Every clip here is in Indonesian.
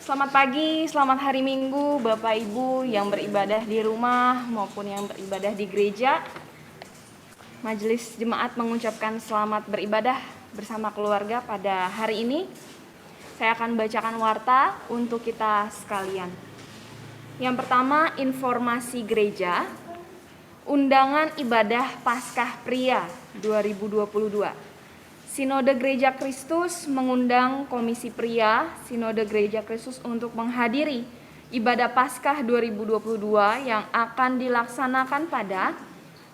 Selamat pagi, selamat hari Minggu, Bapak Ibu yang beribadah di rumah maupun yang beribadah di gereja. Majelis Jemaat mengucapkan selamat beribadah bersama keluarga pada hari ini. Saya akan bacakan warta untuk kita sekalian. Yang pertama, informasi gereja, undangan ibadah Paskah Pria 2022. Sinode Gereja Kristus mengundang Komisi Pria Sinode Gereja Kristus untuk menghadiri ibadah Paskah 2022 yang akan dilaksanakan pada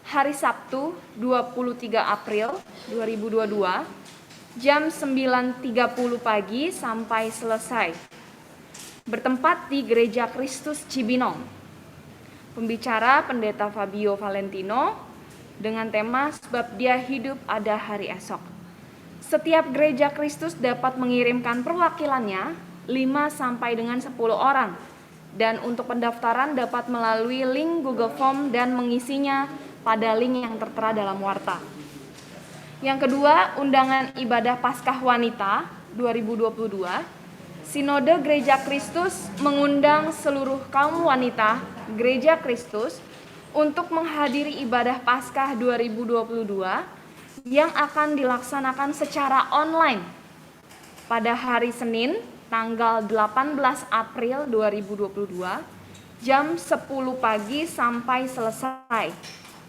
hari Sabtu 23 April 2022 jam 9.30 pagi sampai selesai. Bertempat di Gereja Kristus Cibinong. Pembicara Pendeta Fabio Valentino dengan tema Sebab Dia Hidup Ada Hari Esok. Setiap gereja Kristus dapat mengirimkan perwakilannya 5 sampai dengan 10 orang. Dan untuk pendaftaran dapat melalui link Google Form dan mengisinya pada link yang tertera dalam warta. Yang kedua, undangan ibadah Paskah Wanita 2022. Sinode Gereja Kristus mengundang seluruh kaum wanita Gereja Kristus untuk menghadiri ibadah Paskah 2022 yang akan dilaksanakan secara online pada hari Senin tanggal 18 April 2022 jam 10 pagi sampai selesai.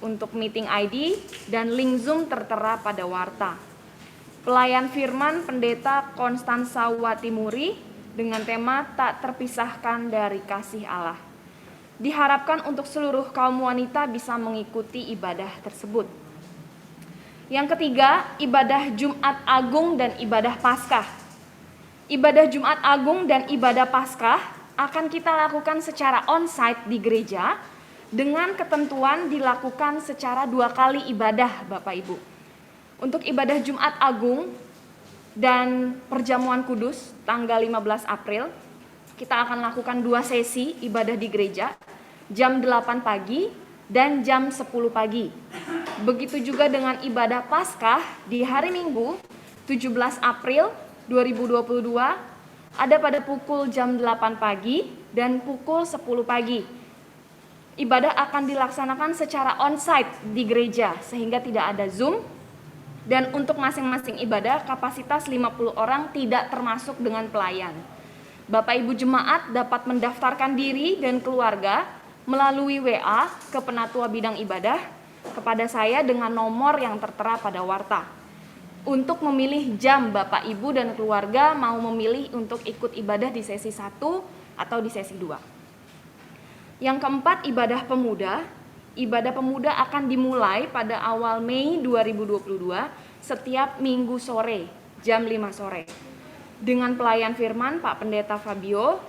Untuk meeting ID dan link Zoom tertera pada warta. Pelayan firman Pendeta Konstansa Watimuri dengan tema Tak Terpisahkan dari Kasih Allah. Diharapkan untuk seluruh kaum wanita bisa mengikuti ibadah tersebut. Yang ketiga, ibadah Jumat Agung dan ibadah Paskah. Ibadah Jumat Agung dan ibadah Paskah akan kita lakukan secara on-site di gereja dengan ketentuan dilakukan secara 2 kali ibadah, Bapak Ibu. Untuk ibadah Jumat Agung dan Perjamuan Kudus tanggal 15 April, kita akan lakukan 2 sesi ibadah di gereja, jam 8 pagi dan jam 10 pagi. Begitu juga dengan ibadah Paskah di hari Minggu 17 April 2022 ada pada pukul jam 8 pagi dan pukul 10 pagi. Ibadah akan dilaksanakan secara on-site di gereja sehingga tidak ada Zoom, dan untuk masing-masing ibadah kapasitas 50 orang tidak termasuk dengan pelayan. Bapak Ibu jemaat dapat mendaftarkan diri dan keluarga melalui WA ke Penatua Bidang Ibadah kepada saya dengan nomor yang tertera pada warta. Untuk memilih jam, Bapak Ibu dan keluarga mau memilih untuk ikut ibadah di sesi 1 atau di sesi 2. Yang keempat, ibadah pemuda. Ibadah pemuda akan dimulai pada awal Mei 2022 setiap Minggu sore, jam 5 sore. Dengan pelayan firman Pak Pendeta Fabio,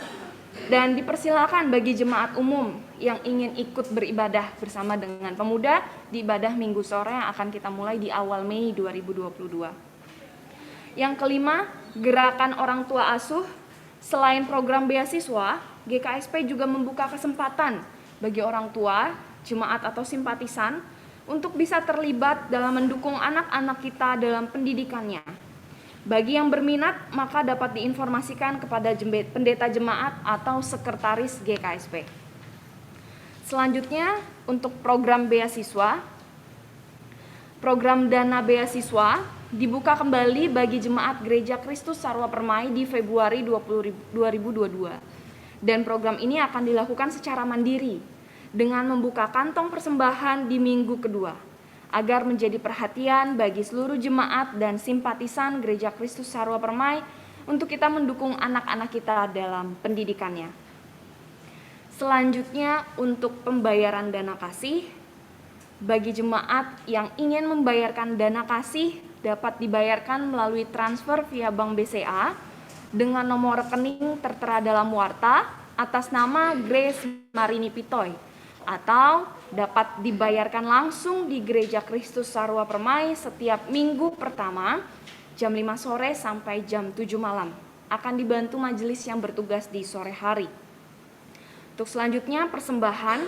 dan dipersilakan bagi jemaat umum yang ingin ikut beribadah bersama dengan pemuda di ibadah Minggu sore yang akan kita mulai di awal Mei 2022. Yang kelima, gerakan orang tua asuh. Selain program beasiswa, GKSP juga membuka kesempatan bagi orang tua, jemaat atau simpatisan untuk bisa terlibat dalam mendukung anak-anak kita dalam pendidikannya. Bagi yang berminat, maka dapat diinformasikan kepada pendeta jemaat atau sekretaris GKSP. Selanjutnya, untuk program beasiswa, program dana beasiswa dibuka kembali bagi jemaat Gereja Kristus Sarwa Permai di Februari 2022. Dan program ini akan dilakukan secara mandiri dengan membuka kantong persembahan di minggu kedua, agar menjadi perhatian bagi seluruh jemaat dan simpatisan Gereja Kristus Sarwa Permai untuk kita mendukung anak-anak kita dalam pendidikannya. Selanjutnya, untuk pembayaran dana kasih, bagi jemaat yang ingin membayarkan dana kasih dapat dibayarkan melalui transfer via Bank BCA dengan nomor rekening tertera dalam warta atas nama Grace Marini Pitoy, atau dapat dibayarkan langsung di Gereja Kristus Sarwa Permai setiap minggu pertama jam 5 sore sampai jam 7 malam. Akan dibantu majelis yang bertugas di sore hari. Untuk selanjutnya, persembahan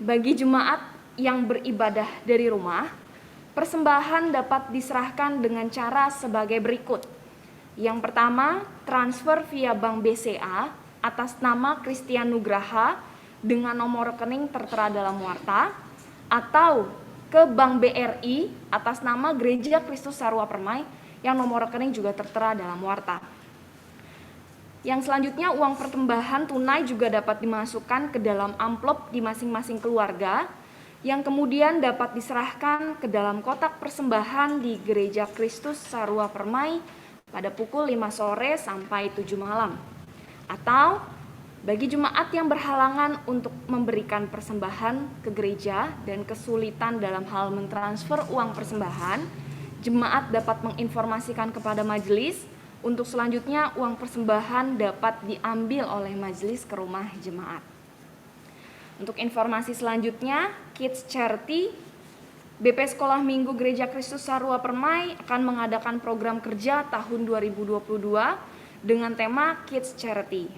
bagi jemaat yang beribadah dari rumah. Persembahan dapat diserahkan dengan cara sebagai berikut. Yang pertama, transfer via Bank BCA atas nama Christian Nugraha dengan nomor rekening tertera dalam warta, atau ke Bank BRI atas nama Gereja Kristus Sarwa Permai yang nomor rekening juga tertera dalam warta. Yang selanjutnya, uang pertambahan tunai juga dapat dimasukkan ke dalam amplop di masing-masing keluarga yang kemudian dapat diserahkan ke dalam kotak persembahan di Gereja Kristus Sarwa Permai pada pukul 5 sore sampai 7 malam. Atau bagi jemaat yang berhalangan untuk memberikan persembahan ke gereja dan kesulitan dalam hal mentransfer uang persembahan, jemaat dapat menginformasikan kepada majelis untuk selanjutnya uang persembahan dapat diambil oleh majelis ke rumah jemaat. Untuk informasi selanjutnya, Kids Charity, BP Sekolah Minggu Gereja Kristus Sarwa Permai akan mengadakan program kerja tahun 2022 dengan tema Kids Charity.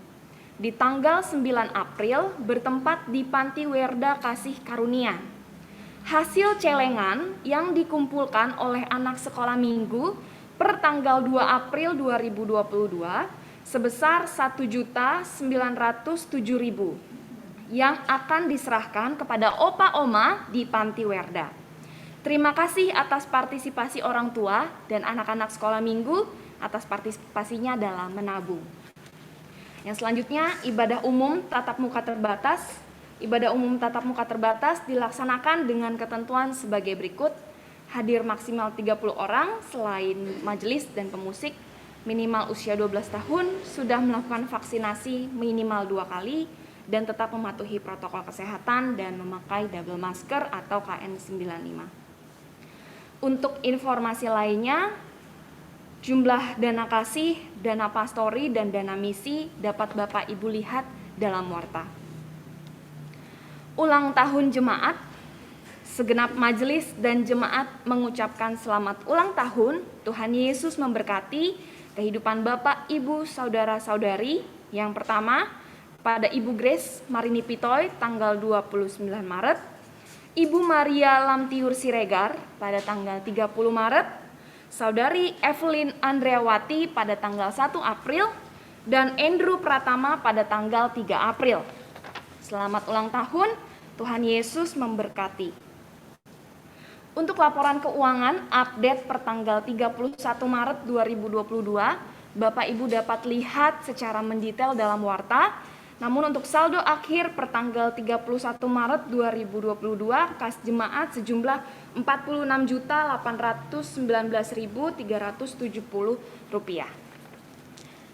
Di tanggal 9 April bertempat di Panti Werda Kasih Karunia. Hasil celengan yang dikumpulkan oleh anak sekolah minggu per tanggal 2 April 2022 sebesar 1.907.000 yang akan diserahkan kepada opa-oma di Panti Werda. Terima kasih atas partisipasi orang tua dan anak-anak sekolah minggu atas partisipasinya dalam menabung. Yang selanjutnya, ibadah umum tatap muka terbatas. Ibadah umum tatap muka terbatas dilaksanakan dengan ketentuan sebagai berikut. Hadir maksimal 30 orang selain majelis dan pemusik, minimal usia 12 tahun, sudah melakukan vaksinasi minimal 2 kali, dan tetap mematuhi protokol kesehatan dan memakai double masker atau KN95. Untuk informasi lainnya, jumlah dana kasih, dana pastori, dan dana misi dapat Bapak Ibu lihat dalam warta. Ulang tahun jemaat, segenap majelis dan jemaat mengucapkan selamat ulang tahun. Tuhan Yesus memberkati kehidupan Bapak, Ibu, Saudara-saudari. Yang pertama, pada Ibu Grace Marini Pitoy tanggal 29 Maret, Ibu Maria Lamtiur Siregar pada tanggal 30 Maret, Saudari Evelyn Andreawati pada tanggal 1 April, dan Andrew Pratama pada tanggal 3 April. Selamat ulang tahun, Tuhan Yesus memberkati. Untuk laporan keuangan update per tanggal 31 Maret 2022, Bapak Ibu dapat lihat secara mendetail dalam warta. Namun untuk saldo akhir per tanggal 31 Maret 2022, kas jemaat sejumlah Rp46.819.370.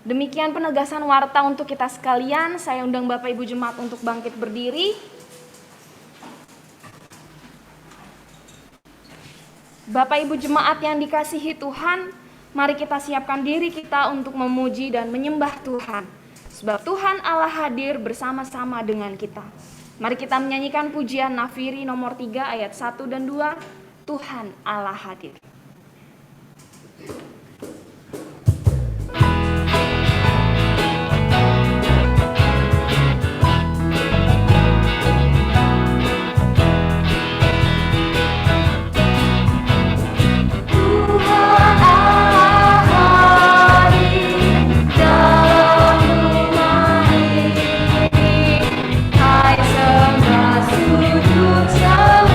Demikian penegasan warta untuk kita sekalian. Saya undang Bapak Ibu jemaat untuk bangkit berdiri. Bapak Ibu jemaat yang dikasihi Tuhan, mari kita siapkan diri kita untuk memuji dan menyembah Tuhan. Sebab Tuhan Allah hadir bersama-sama dengan kita. Mari kita menyanyikan pujian Nafiri nomor 3 ayat 1 dan 2. Tuhan Allah hadir. Sembah sujud semua.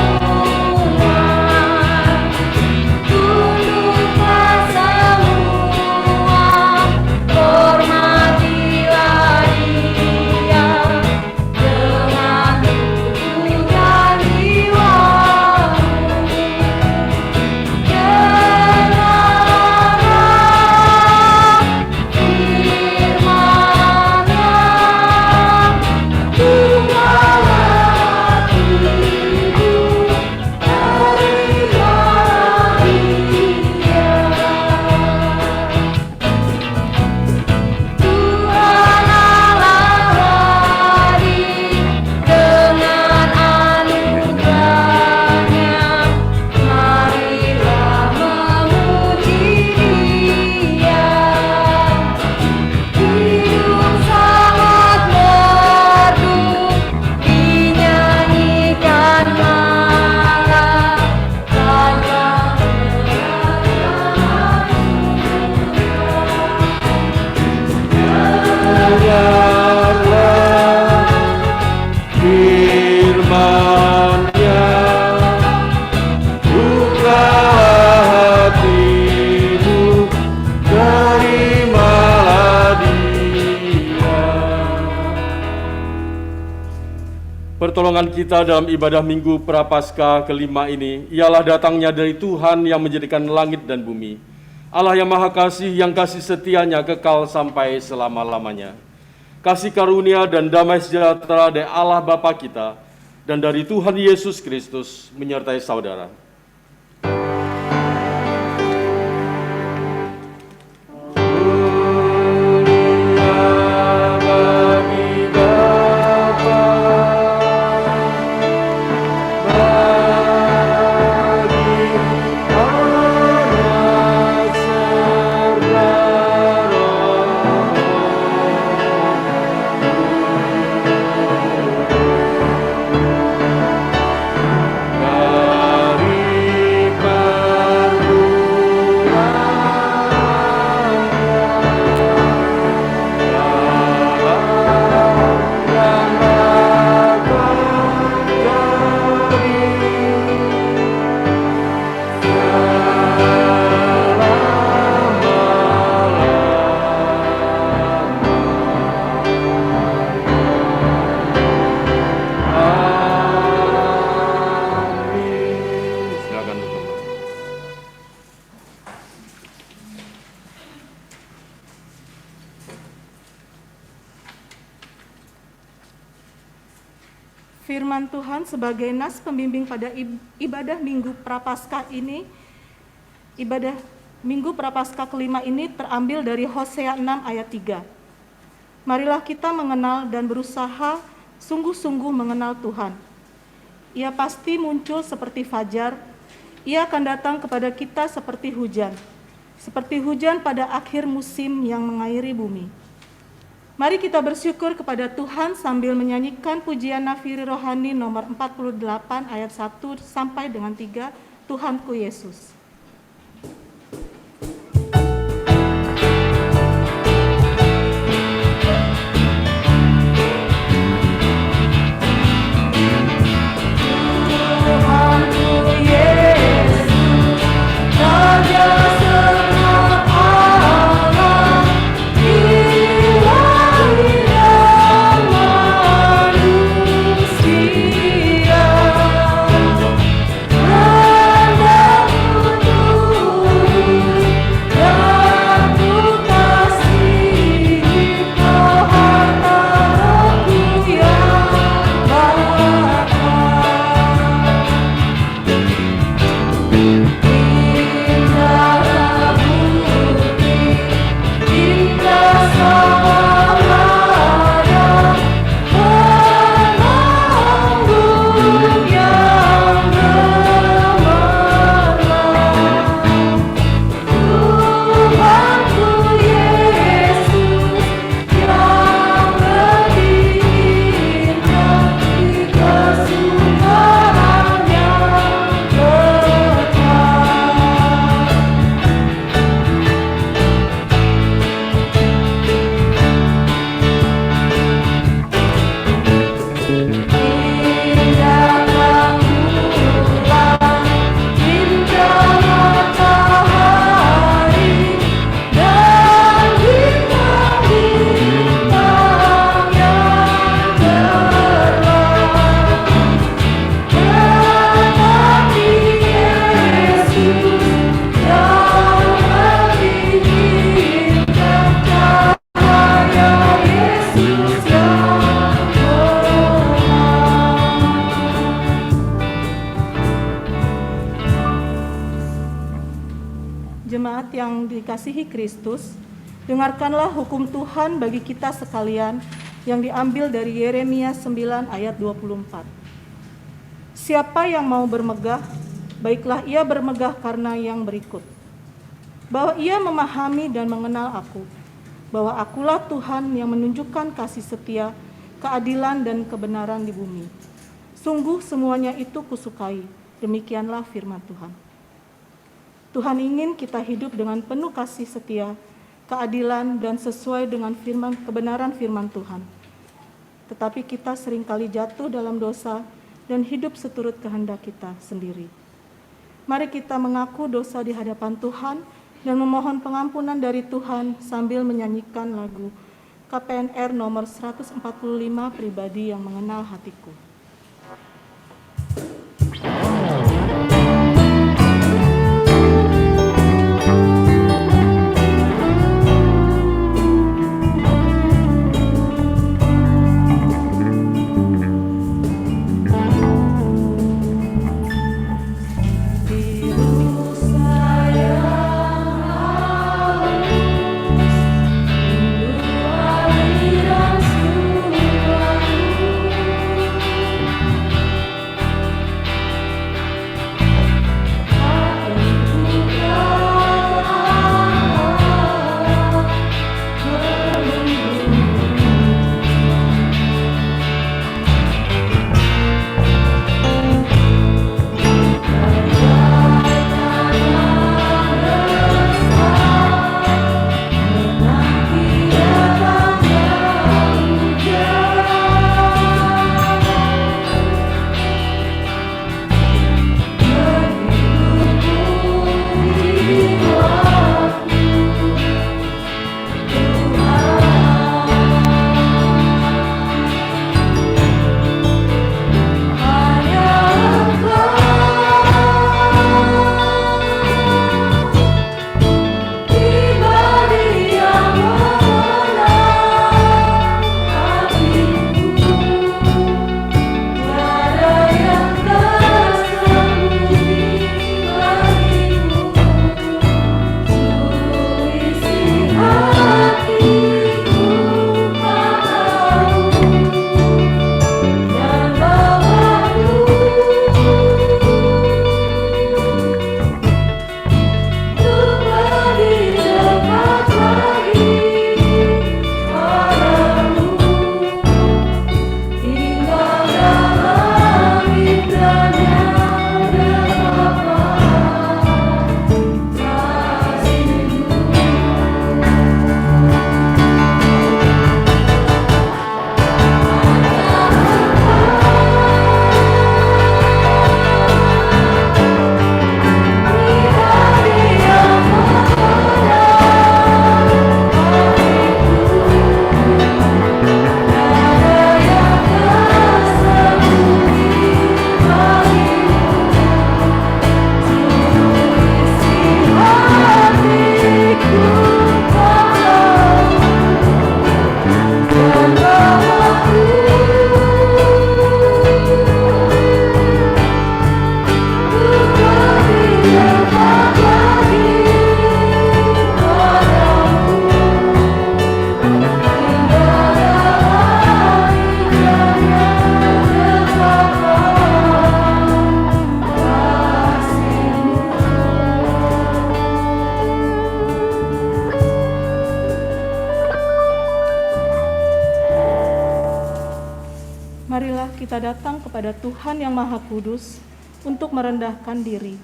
Pertolongan kita dalam ibadah Minggu Prapaskah kelima ini ialah datangnya dari Tuhan yang menjadikan langit dan bumi. Allah yang Maha Kasih, yang kasih setianya kekal sampai selama-lamanya. Kasih karunia dan damai sejahtera dari Allah Bapa kita dan dari Tuhan Yesus Kristus menyertai saudara. Firman Tuhan sebagai nas pembimbing pada ibadah Minggu Prapaskah ini, ibadah Minggu Prapaskah kelima ini terambil dari Hosea 6 ayat 3. Marilah kita mengenal dan berusaha sungguh-sungguh mengenal Tuhan. Ia pasti muncul seperti fajar, ia akan datang kepada kita seperti hujan pada akhir musim yang mengairi bumi. Mari kita bersyukur kepada Tuhan sambil menyanyikan pujian nafiri rohani nomor 48 ayat 1 sampai dengan 3, Tuhanku Yesus. Jemaat yang dikasihi Kristus, dengarkanlah hukum Tuhan bagi kita sekalian yang diambil dari Yeremia 9 ayat 24. Siapa yang mau bermegah, baiklah ia bermegah karena yang berikut. Bahwa ia memahami dan mengenal aku, bahwa akulah Tuhan yang menunjukkan kasih setia, keadilan dan kebenaran di bumi. Sungguh semuanya itu kusukai, demikianlah firman Tuhan. Tuhan ingin kita hidup dengan penuh kasih setia, keadilan, dan sesuai dengan kebenaran firman Tuhan. Tetapi kita seringkali jatuh dalam dosa dan hidup seturut kehendak kita sendiri. Mari kita mengaku dosa di hadapan Tuhan dan memohon pengampunan dari Tuhan sambil menyanyikan lagu KPNR nomor 145, Pribadi yang Mengenal Hatiku. kita datang kepada Tuhan yang Maha Kudus untuk merendahkan diri,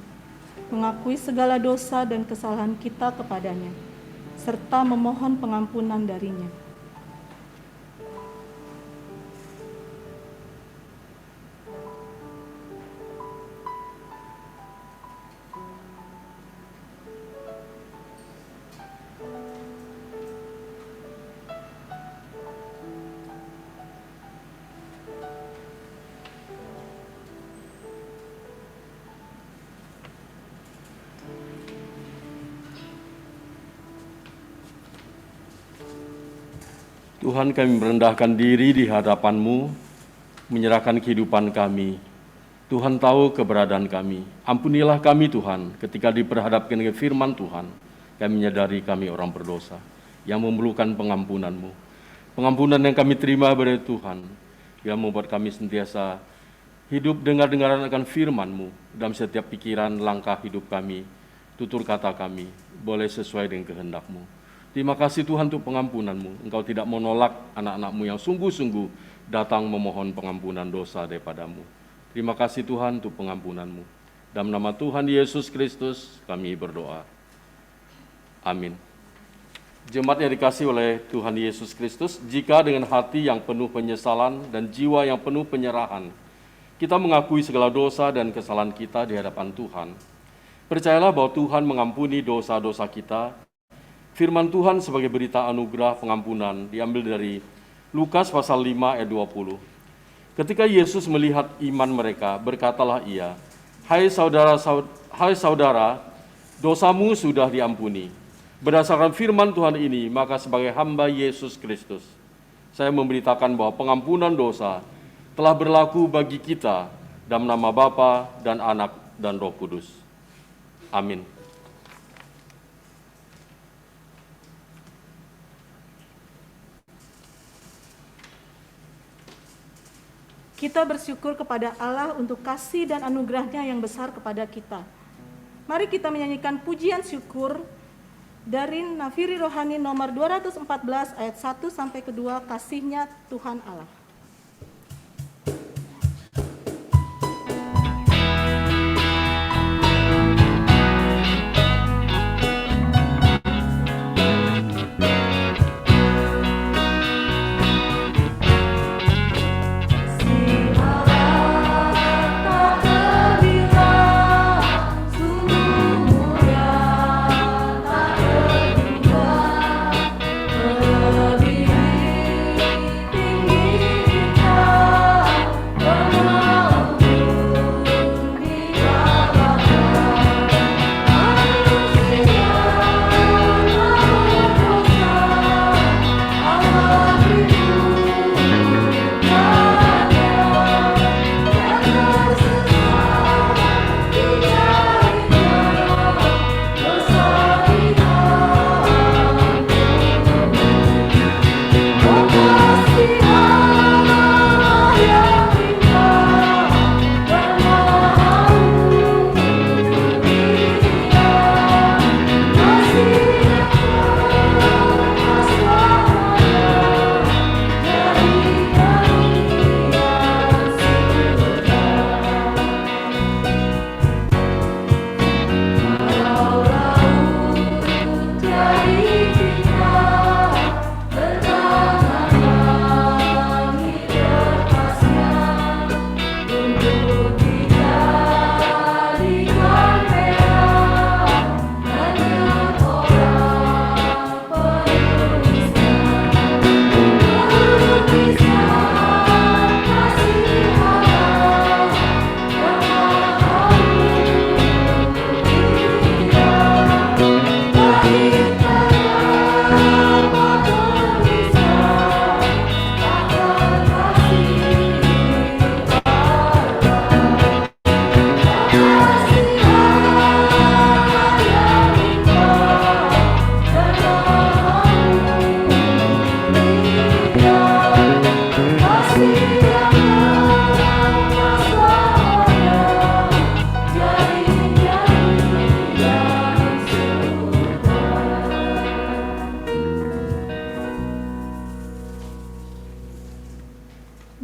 mengakui segala dosa dan kesalahan kita kepadanya, serta memohon pengampunan darinya. Tuhan, kami merendahkan diri di hadapan-Mu, menyerahkan kehidupan kami. Tuhan tahu keberadaan kami. Ampunilah kami Tuhan, ketika diperhadapkan dengan firman Tuhan, kami menyadari kami orang berdosa, yang memerlukan pengampunan-Mu. Pengampunan yang kami terima dari Tuhan, yang membuat kami sentiasa hidup dengar-dengaran akan firman-Mu, dalam setiap pikiran, langkah hidup kami, tutur kata kami, boleh sesuai dengan kehendak-Mu. Terima kasih Tuhan untuk pengampunan-Mu. Engkau tidak menolak anak-anak-Mu yang sungguh-sungguh datang memohon pengampunan dosa daripada-Mu. Terima kasih Tuhan untuk pengampunan-Mu. Dalam nama Tuhan Yesus Kristus kami berdoa. Amin. Jemaat yang dikasihi oleh Tuhan Yesus Kristus, jika dengan hati yang penuh penyesalan dan jiwa yang penuh penyerahan, kita mengakui segala dosa dan kesalahan kita di hadapan Tuhan, percayalah bahwa Tuhan mengampuni dosa-dosa kita. Firman Tuhan sebagai berita anugerah pengampunan diambil dari Lukas pasal 5 ayat 20. Ketika Yesus melihat iman mereka, berkatalah ia, Hai saudara, dosamu sudah diampuni. Berdasarkan firman Tuhan ini, maka sebagai hamba Yesus Kristus, saya memberitakan bahwa pengampunan dosa telah berlaku bagi kita dalam nama Bapa dan Anak dan Roh Kudus. Amin. Kita bersyukur kepada Allah untuk kasih dan anugerah-Nya yang besar kepada kita. Mari kita menyanyikan pujian syukur dari Nafiri Rohani nomor 214 ayat 1 sampai ke 2, Kasih-Nya Tuhan Allah. Tinggi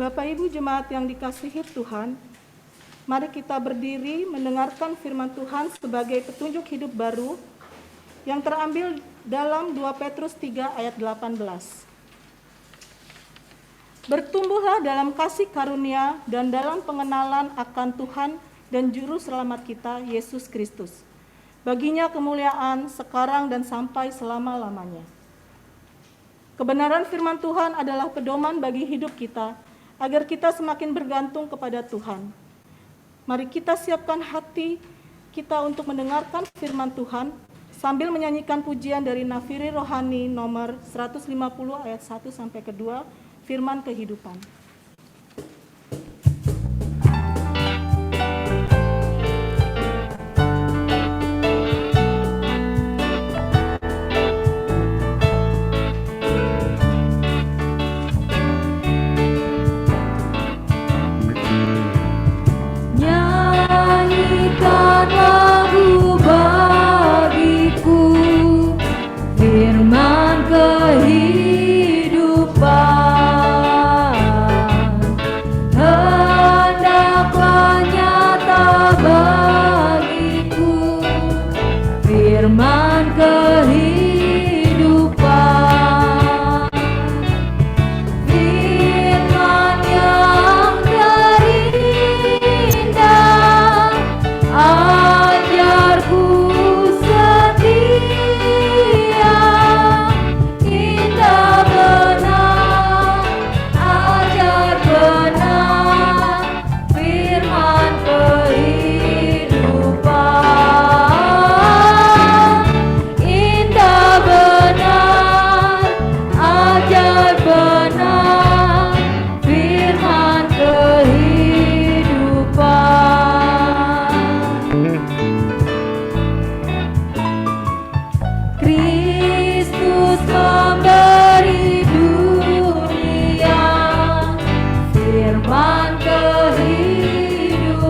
Bapak Ibu jemaat yang dikasihi Tuhan, mari kita berdiri mendengarkan firman Tuhan sebagai petunjuk hidup baru yang terambil dalam 2 Petrus 3 ayat 18. Bertumbuhlah dalam kasih karunia dan dalam pengenalan akan Tuhan dan Juru Selamat kita, Yesus Kristus. Baginya kemuliaan sekarang dan sampai selama-lamanya. Kebenaran firman Tuhan adalah pedoman bagi hidup kita, agar kita semakin bergantung kepada Tuhan. Mari kita siapkan hati kita untuk mendengarkan firman Tuhan, sambil menyanyikan pujian dari Nafiri Rohani nomor 150 ayat 1-2, firman kehidupan. Nyanyikan lagu bagiku, firman kehidupan, hendaklah nyata bagiku, firman kehidupan, firman yang terindah, ajarku setia, indah benar, ajar benar, firman kehidupan, indah benar, ajar benar, firman kehidupan. Kristus memberi dunia firman kehidupan,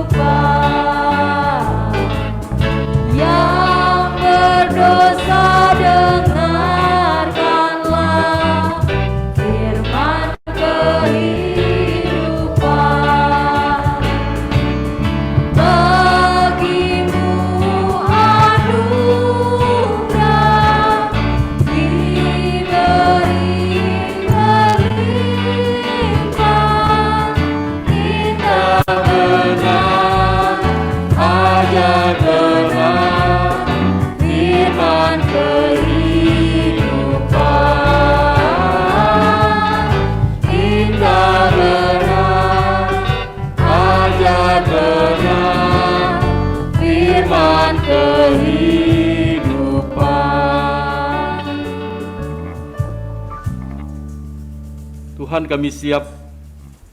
yang berdosa dengarkanlah firman kehidupan. Bagimu anugerah diberi berlimpah, indah benar, ajar benar, firman kehidupan, indah benar, ajar benar, firman kehidupan. Tuhan, kami siap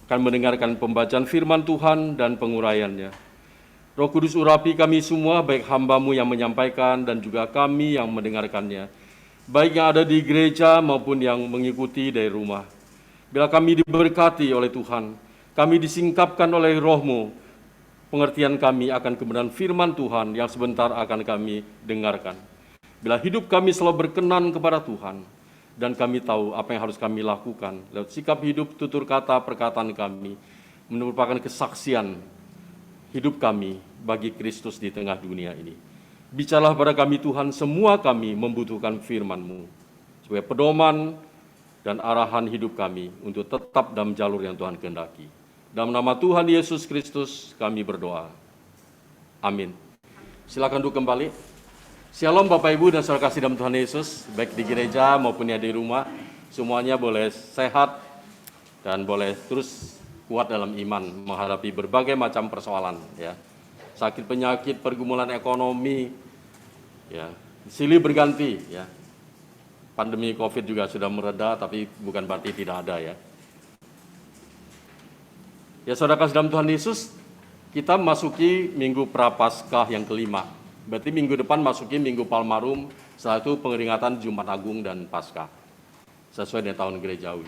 akan mendengarkan pembacaan firman Tuhan dan penguraiannya. Roh Kudus urapi kami semua, baik hamba-Mu yang menyampaikan dan juga kami yang mendengarkannya, baik yang ada di gereja maupun yang mengikuti dari rumah. Bila kami diberkati oleh Tuhan, kami disingkapkan oleh Roh-Mu, pengertian kami akan kebenaran firman Tuhan yang sebentar akan kami dengarkan. Bila hidup kami selalu berkenan kepada Tuhan, dan kami tahu apa yang harus kami lakukan lewat sikap hidup, tutur kata, perkataan kami, merupakan kesaksian hidup kami bagi Kristus di tengah dunia ini. Bicaralah pada kami Tuhan, semua kami membutuhkan firman-Mu, sebagai pedoman dan arahan hidup kami untuk tetap dalam jalur yang Tuhan kehendaki. Dalam nama Tuhan Yesus Kristus kami berdoa. Amin. Silakan duduk kembali. Shalom Bapak Ibu dan saudara kasih dalam Tuhan Yesus, baik di gereja maupun yang di rumah, semuanya boleh sehat dan boleh terus kuat dalam iman menghadapi berbagai macam persoalan, ya. Sakit penyakit, pergumulan ekonomi, ya, silih berganti, ya. Pandemi Covid juga sudah mereda, tapi bukan berarti tidak ada, ya. Ya, saudara kasih dalam Tuhan Yesus, kita masuki Minggu Prapaskah yang kelima. Berarti minggu depan masuki Minggu Palmarum, setelah itu pengeringatan Jumat Agung dan Paskah, sesuai dengan tahun gerejawi.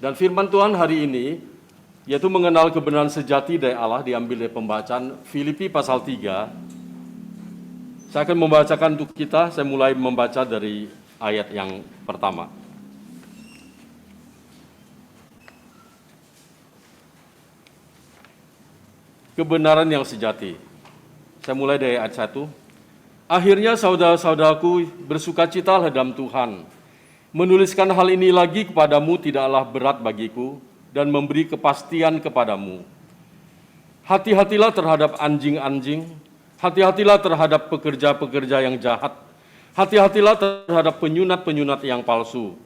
Dan firman Tuhan hari ini, yaitu mengenal kebenaran sejati dari Allah, diambil dari pembacaan Filipi pasal 3. Saya akan membacakan untuk kita, saya mulai membaca dari ayat yang pertama. kebenaran yang sejati. Saya mulai dari ayat 1. Akhirnya saudara-saudaraku, bersukacitalah dalam Tuhan. Menuliskan hal ini lagi kepadamu tidaklah berat bagiku dan memberi kepastian kepadamu. Hati-hatilah terhadap anjing-anjing, hati-hatilah terhadap pekerja-pekerja yang jahat, hati-hatilah terhadap penyunat-penyunat yang palsu.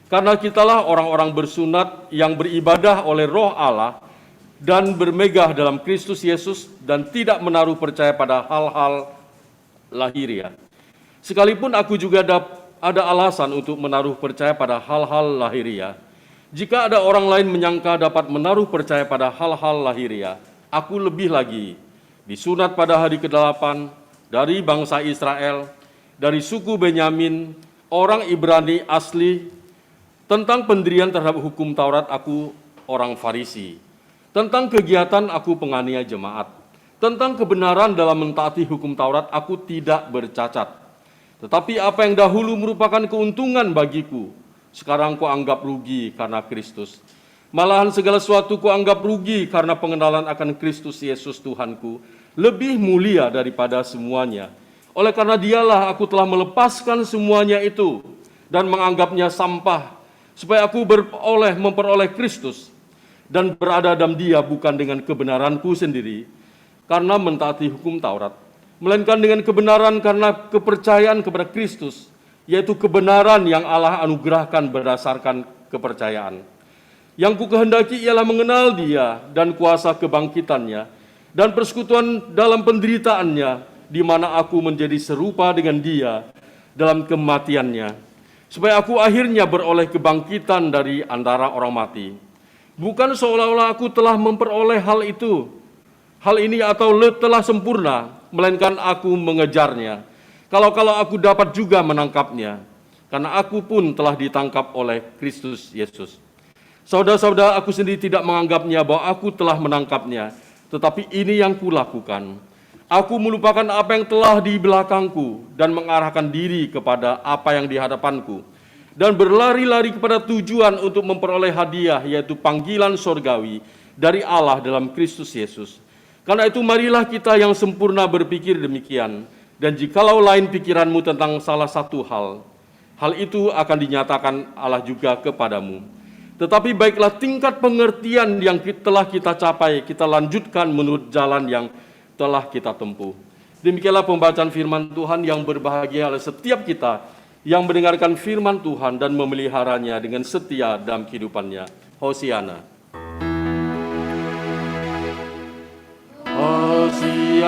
Karena kitalah orang-orang bersunat yang beribadah oleh Roh Allah dan bermegah dalam Kristus Yesus dan tidak menaruh percaya pada hal-hal lahiriah. Sekalipun aku juga ada alasan untuk menaruh percaya pada hal-hal lahiriah. Jika ada orang lain menyangka dapat menaruh percaya pada hal-hal lahiriah, aku lebih lagi, disunat pada hari ke-8 dari bangsa Israel, dari suku Benyamin, orang Ibrani asli. Tentang pendirian terhadap hukum Taurat aku orang Farisi. Tentang kegiatan aku penganiaya jemaat. Tentang kebenaran dalam mentaati hukum Taurat aku tidak bercacat. Tetapi apa yang dahulu merupakan keuntungan bagiku, sekarang ku anggap rugi karena Kristus. Malahan segala sesuatu ku anggap rugi karena pengenalan akan Kristus Yesus Tuhanku lebih mulia daripada semuanya. Oleh karena dialah aku telah melepaskan semuanya itu dan menganggapnya sampah, supaya aku memperoleh Kristus dan berada dalam Dia bukan dengan kebenaranku sendiri karena mentaati hukum Taurat, melainkan dengan kebenaran karena kepercayaan kepada Kristus, yaitu kebenaran yang Allah anugerahkan berdasarkan kepercayaan. Yang ku kehendaki ialah mengenal Dia dan kuasa kebangkitannya dan persekutuan dalam penderitaannya, di mana aku menjadi serupa dengan Dia dalam kematiannya, supaya aku akhirnya beroleh kebangkitan dari antara orang mati. Bukan seolah-olah aku telah memperoleh hal ini atau telah sempurna, melainkan aku mengejarnya. Kalau aku dapat juga menangkapnya, karena aku pun telah ditangkap oleh Kristus Yesus. Saudara-saudara, aku sendiri tidak menganggapnya bahwa aku telah menangkapnya, tetapi ini yang kulakukan. Aku melupakan apa yang telah di belakangku dan mengarahkan diri kepada apa yang di hadapanku dan berlari-lari kepada tujuan untuk memperoleh hadiah, yaitu panggilan sorgawi dari Allah dalam Kristus Yesus. Karena itu marilah kita yang sempurna berpikir demikian, dan jikalau lain pikiranmu tentang salah satu hal itu akan dinyatakan Allah juga kepadamu. Tetapi baiklah tingkat pengertian yang telah kita capai, kita lanjutkan menurut jalan yang telah kita tempuh. Demikianlah pembacaan firman Tuhan. Yang berbahagia oleh setiap kita yang mendengarkan firman Tuhan dan memeliharanya dengan setia dalam kehidupannya. Hosiana. Hosiana.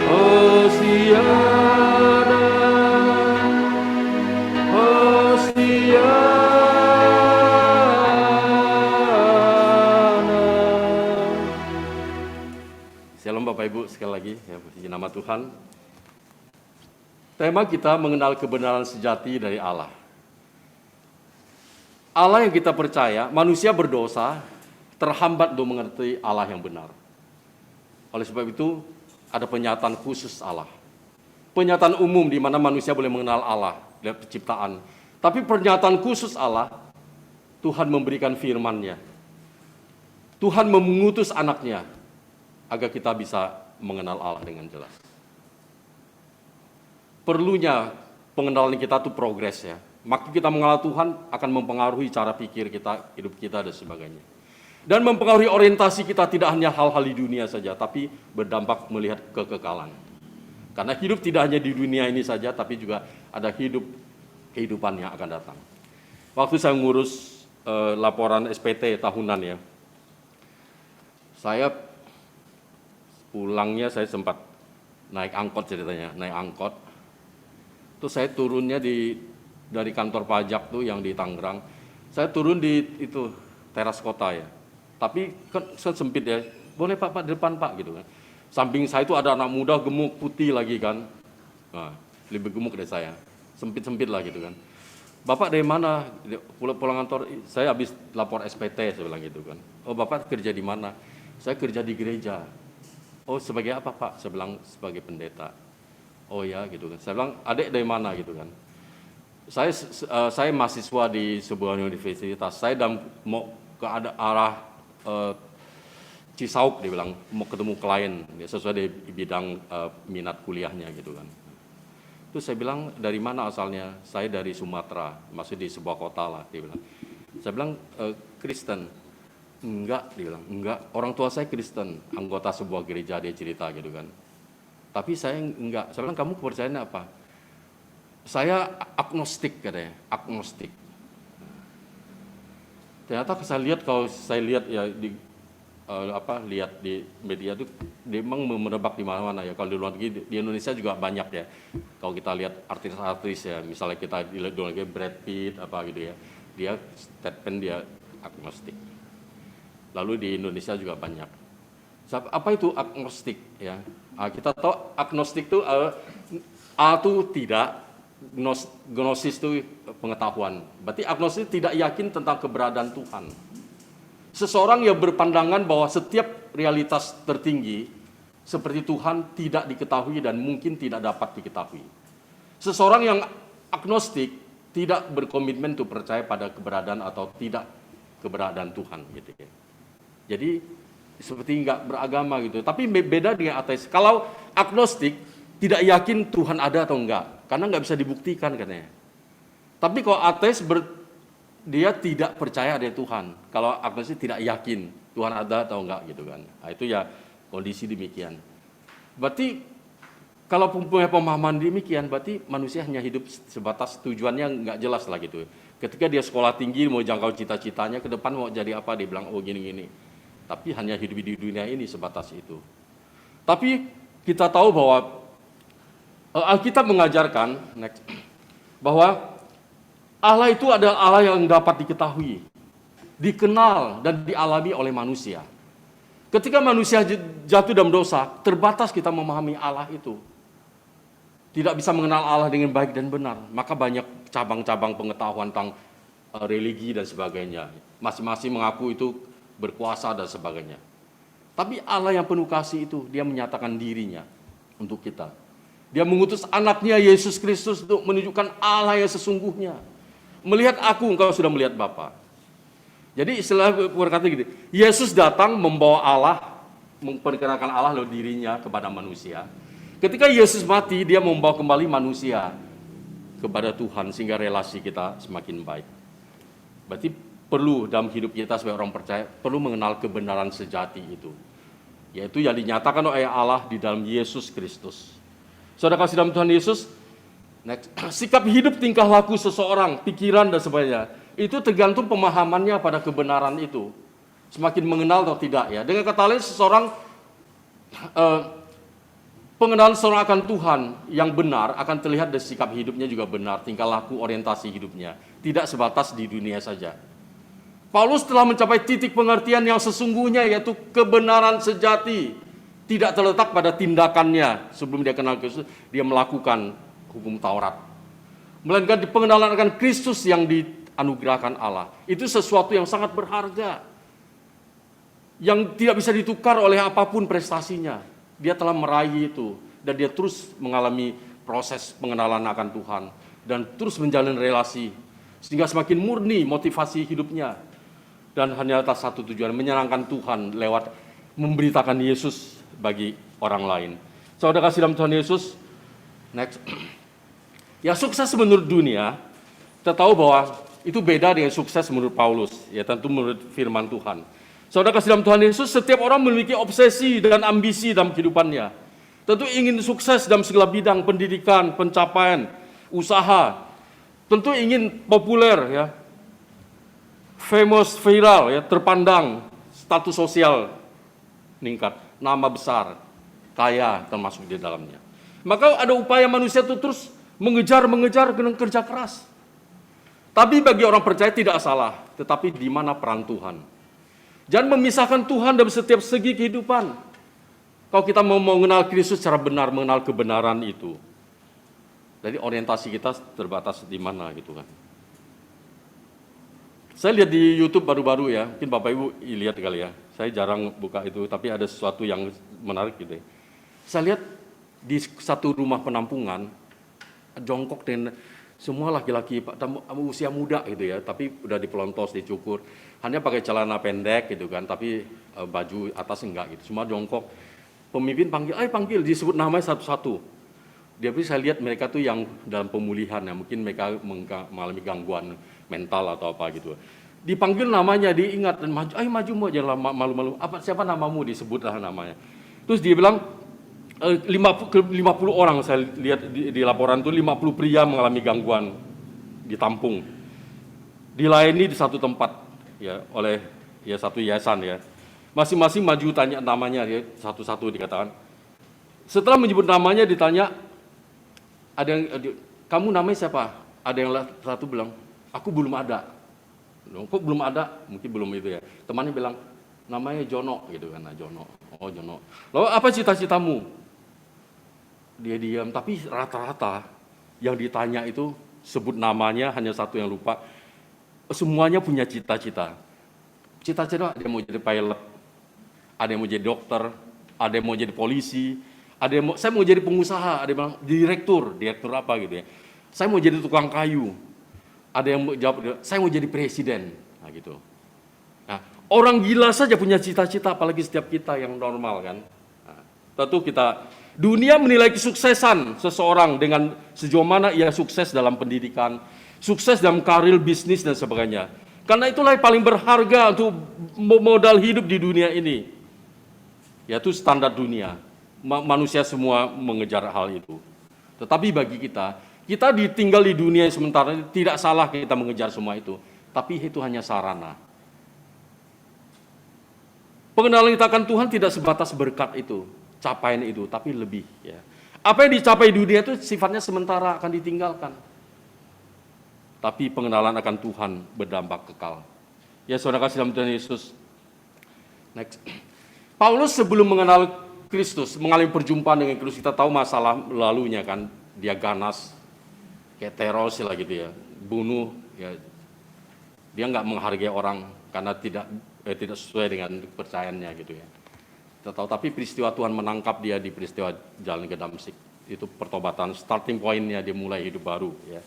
Hosiana. Hosiana. Shalom Bapak Ibu, sekali lagi ya, puji nama Tuhan. Tema kita mengenal kebenaran sejati dari Allah. Allah yang kita percaya, manusia berdosa, terhambat untuk mengerti Allah yang benar. Oleh sebab itu, ada penyataan khusus Allah. Penyataan umum di mana manusia boleh mengenal Allah dari penciptaan. Tapi pernyataan khusus Allah, Tuhan memberikan firman-Nya. Tuhan mengutus anaknya agar kita bisa mengenal Allah dengan jelas. Perlunya pengenalan kita itu progres ya. Makin kita mengenal Tuhan akan mempengaruhi cara pikir kita, hidup kita dan sebagainya. Dan mempengaruhi orientasi kita tidak hanya hal-hal di dunia saja, tapi berdampak melihat kekekalan. Karena hidup tidak hanya di dunia ini saja, tapi juga ada kehidupan yang akan datang. Waktu saya ngurus laporan SPT tahunan ya, saya pulangnya saya sempat naik angkot ceritanya, naik angkot. Terus saya turunnya dari kantor pajak tuh yang di Tangerang. Saya turun di itu teras kota ya. Tapi kan sempit ya. Boleh Pak di depan Pak gitu kan. Samping saya itu ada anak muda gemuk putih lagi kan. Nah, lebih gemuk dari saya. Sempit-sempit lah gitu kan. Bapak dari mana? Pulang kantor, saya habis lapor SPT, saya bilang gitu kan. Oh Bapak kerja di mana? Saya kerja di gereja. Oh sebagai apa Pak? Saya bilang sebagai pendeta. Oh ya gitu kan. Saya bilang adik dari mana gitu kan. Saya mahasiswa di sebuah universitas. Saya mau ke arah Cisauk, dia bilang mau ketemu klien, dia sesuai di bidang minat kuliahnya gitu kan. Terus saya bilang, dari mana asalnya? Saya dari Sumatera, masih di sebuah kota lah, dia bilang. Saya bilang, Kristen. Enggak, dia bilang, enggak. Orang tua saya Kristen, anggota sebuah gereja, dia cerita gitu kan. Tapi saya enggak. Saya bilang, kamu kepercayaannya apa? Saya agnostik katanya, agnostik. Ternyata kalau saya lihat ya lihat di media itu dia memang merebak di mana-mana ya. Kalau di luar negeri, di Indonesia juga banyak ya. Kalau kita lihat artis-artis ya, misalnya kita lihat di luar negeri Brad Pitt apa gitu ya, dia statement dia agnostik. Lalu di Indonesia juga banyak. Apa itu agnostik ya? Kita tahu agnostik itu A itu tidak, gnosis itu pengetahuan. Berarti agnostik tidak yakin tentang keberadaan Tuhan. Seseorang yang berpandangan bahwa setiap realitas tertinggi seperti Tuhan tidak diketahui dan mungkin tidak dapat diketahui. Seseorang yang agnostik tidak berkomitmen untuk percaya pada keberadaan atau tidak keberadaan Tuhan gitu ya. Jadi seperti nggak beragama gitu. Tapi beda dengan ateis. Kalau agnostik tidak yakin Tuhan ada atau enggak, karena nggak bisa dibuktikan katanya. Tapi kalau ateis dia tidak percaya ada Tuhan. Kalau agnostik tidak yakin Tuhan ada atau enggak gitu kan. Nah, itu ya kondisi demikian. Berarti kalau punya pemahaman demikian, berarti manusia hanya hidup sebatas tujuannya nggak jelas lah gitu. Ketika dia sekolah tinggi mau jangkau cita-citanya, ke depan mau jadi apa, dia bilang oh gini-gini. Tapi hanya hidup di dunia ini sebatas itu. Tapi kita tahu bahwa Alkitab mengajarkan bahwa Allah itu adalah Allah yang dapat diketahui, dikenal, dan dialami oleh manusia. Ketika manusia jatuh dalam dosa, terbatas kita memahami Allah itu. Tidak bisa mengenal Allah dengan baik dan benar. Maka banyak cabang-cabang pengetahuan tentang religi dan sebagainya. Masing-masing mengaku itu berkuasa dan sebagainya. Tapi Allah yang penuh kasih itu, dia menyatakan dirinya untuk kita. Dia mengutus anaknya Yesus Kristus untuk menunjukkan Allah yang sesungguhnya. Melihat aku, engkau sudah melihat Bapa. Jadi istilah berkata gitu, Yesus datang membawa Allah, memperkenalkan Allah lewat dirinya kepada manusia. Ketika Yesus mati, dia membawa kembali manusia kepada Tuhan, sehingga relasi kita semakin baik. Berarti perlu dalam hidup kita sebagai orang percaya, perlu mengenal kebenaran sejati itu. Yaitu yang dinyatakan oleh Allah di dalam Yesus Kristus. Saudara kasih dalam Tuhan Yesus, sikap hidup, tingkah laku seseorang, pikiran dan sebagainya, itu tergantung pemahamannya pada kebenaran itu. Semakin mengenal atau tidak ya. Dengan kata lain, seseorang pengenalan seseorang akan Tuhan yang benar akan terlihat dari sikap hidupnya juga benar, tingkah laku, orientasi hidupnya, tidak sebatas di dunia saja. Paulus telah mencapai titik pengertian yang sesungguhnya, yaitu kebenaran sejati, tidak terletak pada tindakannya. Sebelum dia kenal Kristus, dia melakukan hukum Taurat, melainkan di pengenalan akan Kristus yang dianugerahkan Allah. Itu sesuatu yang sangat berharga, yang tidak bisa ditukar oleh apapun prestasinya. Dia telah meraih itu, dan dia terus mengalami proses pengenalan akan Tuhan, dan terus menjalin relasi, sehingga semakin murni motivasi hidupnya, dan hanya atas satu tujuan, menyenangkan Tuhan lewat memberitakan Yesus bagi orang lain. Saudara kasih dalam Tuhan Yesus, next. Ya, sukses menurut dunia, kita tahu bahwa itu beda dengan sukses menurut Paulus, ya tentu menurut firman Tuhan. Saudara kasih dalam Tuhan Yesus, setiap orang memiliki obsesi dan ambisi dalam kehidupannya. Tentu ingin sukses dalam segala bidang, pendidikan, pencapaian, usaha. Tentu ingin populer ya, famous, viral ya, terpandang, status sosial meningkat, nama besar, kaya termasuk di dalamnya. Maka ada upaya manusia itu terus mengejar dengan kerja keras. Tapi bagi orang percaya tidak salah, tetapi di mana peran Tuhan? Jangan memisahkan Tuhan dalam setiap segi kehidupan. Kalau kita mau mengenal Kristus secara benar, mengenal kebenaran itu, jadi orientasi kita terbatas di mana gitu kan. Saya lihat di YouTube baru-baru ya, mungkin Bapak Ibu lihat kali ya. Saya jarang buka itu, tapi ada sesuatu yang menarik gitu ya. Saya lihat di satu rumah penampungan, jongkok dengan Semua laki-laki usia muda gitu ya, tapi udah dipelontos, dicukur. Hanya pakai celana pendek gitu kan, tapi baju atas enggak gitu. Semua jongkok. Pemimpin panggil, disebut namanya satu-satu. Dia saya lihat mereka tuh yang dalam pemulihan ya, mungkin mereka mengalami gangguan mental atau apa gitu. Dipanggil namanya, diingat dan maju, maju mau jangan malu-malu. Siapa namamu, disebutlah namanya. Terus dia bilang 50 orang saya lihat di laporan itu 50 pria mengalami gangguan ditampung. Dilayani di satu tempat ya oleh satu yayasan ya. Masing-masing maju tanya namanya ya, satu-satu dikatakan. Setelah menyebut namanya ditanya, kamu namanya siapa? Ada yang satu bilang, aku belum ada. Kok belum ada? Mungkin belum itu ya. Temannya bilang, namanya Jono gitu kan. Nah, Jono. Oh, Jono. Lalu apa cita-citamu? Dia diam, tapi rata-rata yang ditanya itu sebut namanya hanya satu yang lupa. Semuanya punya cita-cita. Cita-cita ada yang mau jadi pilot, ada yang mau jadi dokter, ada yang mau jadi polisi, ada yang saya mau jadi pengusaha, ada yang bilang direktur apa gitu ya. Saya mau jadi tukang kayu. Ada yang mau jawab, saya mau jadi presiden. Nah gitu. Nah, orang gila saja punya cita-cita, apalagi setiap kita yang normal kan. Nah, tentu dunia menilai kesuksesan seseorang dengan sejauh mana ia sukses dalam pendidikan, sukses dalam karir, bisnis dan sebagainya. Karena itulah yang paling berharga untuk modal hidup di dunia ini. Yaitu standar dunia. Manusia semua mengejar hal itu. Tetapi bagi kita ditinggal di dunia yang sementara, tidak salah kita mengejar semua itu. Tapi itu hanya sarana. Pengenalan kita akan Tuhan tidak sebatas berkat itu, capaian itu, tapi lebih. Ya. Apa yang dicapai dunia itu sifatnya sementara, akan ditinggalkan. Tapi pengenalan akan Tuhan berdampak kekal. Ya saudara kasih dalam Tuhan Yesus. Next. Paulus sebelum mengenal Kristus, mengalami perjumpaan dengan Kristus, kita tahu masalah lalunya kan, dia ganas, kayak teroris lah gitu ya, bunuh, ya. Dia nggak menghargai orang karena tidak sesuai dengan kepercayaannya gitu ya. Kita tahu, tapi peristiwa Tuhan menangkap dia di peristiwa jalan ke Damsik. Itu pertobatan, starting point-nya dia mulai hidup baru ya.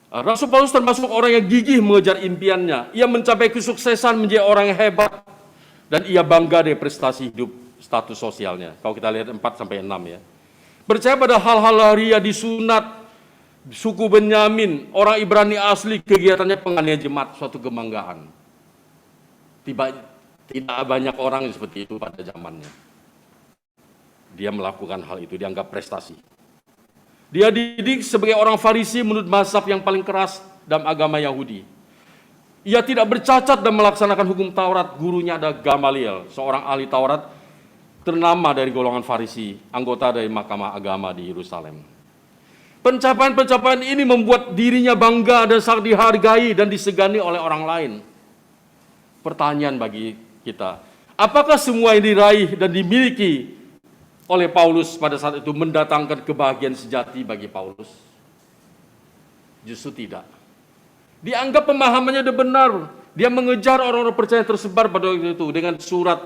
Rasul Paulus termasuk orang yang gigih mengejar impiannya. Ia mencapai kesuksesan, menjadi orang yang hebat, dan ia bangga dari prestasi hidup, status sosialnya. Kalau kita lihat 4-6 ya. Percaya pada hal-hal lahiriah, disunat, suku Benyamin, orang Ibrani asli, kegiatannya penganiayaan jemaat, suatu kebanggaan. Tidak banyak orang yang seperti itu pada zamannya. Dia melakukan hal itu, dianggap prestasi. Dia dididik sebagai orang Farisi menurut mazhab yang paling keras dalam agama Yahudi. Ia tidak bercacat dan melaksanakan hukum Taurat. Gurunya ada Gamaliel, seorang ahli Taurat ternama dari golongan Farisi, anggota dari Mahkamah Agama di Yerusalem. Pencapaian-pencapaian ini membuat dirinya bangga dan sangat dihargai dan disegani oleh orang lain. Pertanyaan bagi kita, apakah semua yang diraih dan dimiliki oleh Paulus pada saat itu mendatangkan kebahagiaan sejati bagi Paulus? Justru tidak. Dianggap pemahamannya sudah benar. Dia mengejar orang-orang percaya tersebar pada waktu itu dengan surat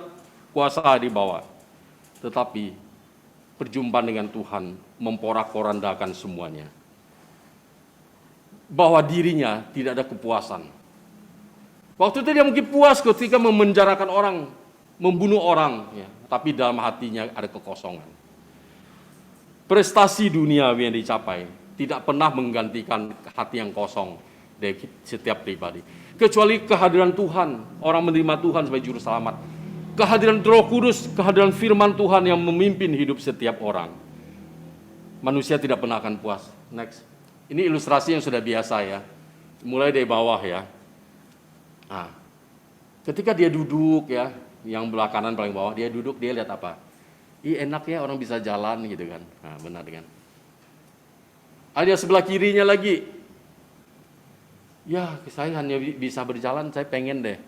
kuasa di bawah. Tetapi perjumpaan dengan Tuhan memporak-porandakan semuanya. Bahwa dirinya tidak ada kepuasan. Waktu itu dia mungkin puas ketika memenjarakan orang, membunuh orang, ya, tapi dalam hatinya ada kekosongan. Prestasi duniawi yang dicapai tidak pernah menggantikan hati yang kosong dari setiap pribadi. Kecuali kehadiran Tuhan, orang menerima Tuhan sebagai juru selamat. Kehadiran Roh Kudus, kehadiran firman Tuhan yang memimpin hidup setiap orang. Manusia tidak pernah akan puas. Next. Ini ilustrasi yang sudah biasa ya. Mulai dari bawah ya. Nah, ketika dia duduk ya, yang belah kanan paling bawah, dia duduk, dia lihat apa? Enak ya orang bisa jalan gitu kan. Nah, benar kan? Ada sebelah kirinya lagi. Ya, saya hanya bisa berjalan, saya pengen deh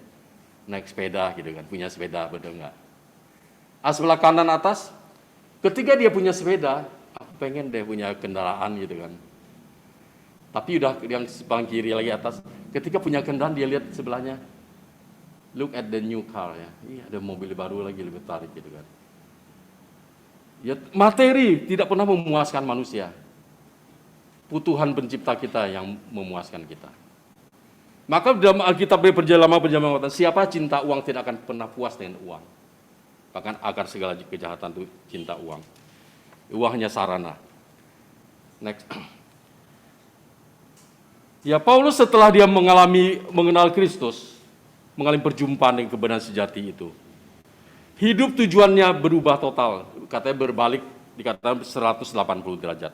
naik sepeda gitu kan, punya sepeda, betul nggak? Sebelah kanan atas, ketika dia punya sepeda, aku pengen deh punya kendaraan gitu kan. Tapi udah yang paling kiri lagi atas, ketika punya kendaraan dia lihat sebelahnya, look at the new car ya, ada mobil baru lagi lebih tarik gitu kan. Ya materi tidak pernah memuaskan manusia. Tuhan pencipta kita yang memuaskan kita. Maka dalam Alkitab perjalanan siapa cinta uang tidak akan pernah puas dengan uang. Bahkan akar segala kejahatan itu cinta uang. Uang hanya sarana. Next. Ya, Paulus setelah dia mengenal Kristus, mengalami perjumpaan dengan kebenaran sejati itu, hidup tujuannya berubah total. Katanya berbalik, dikatakan 180 derajat.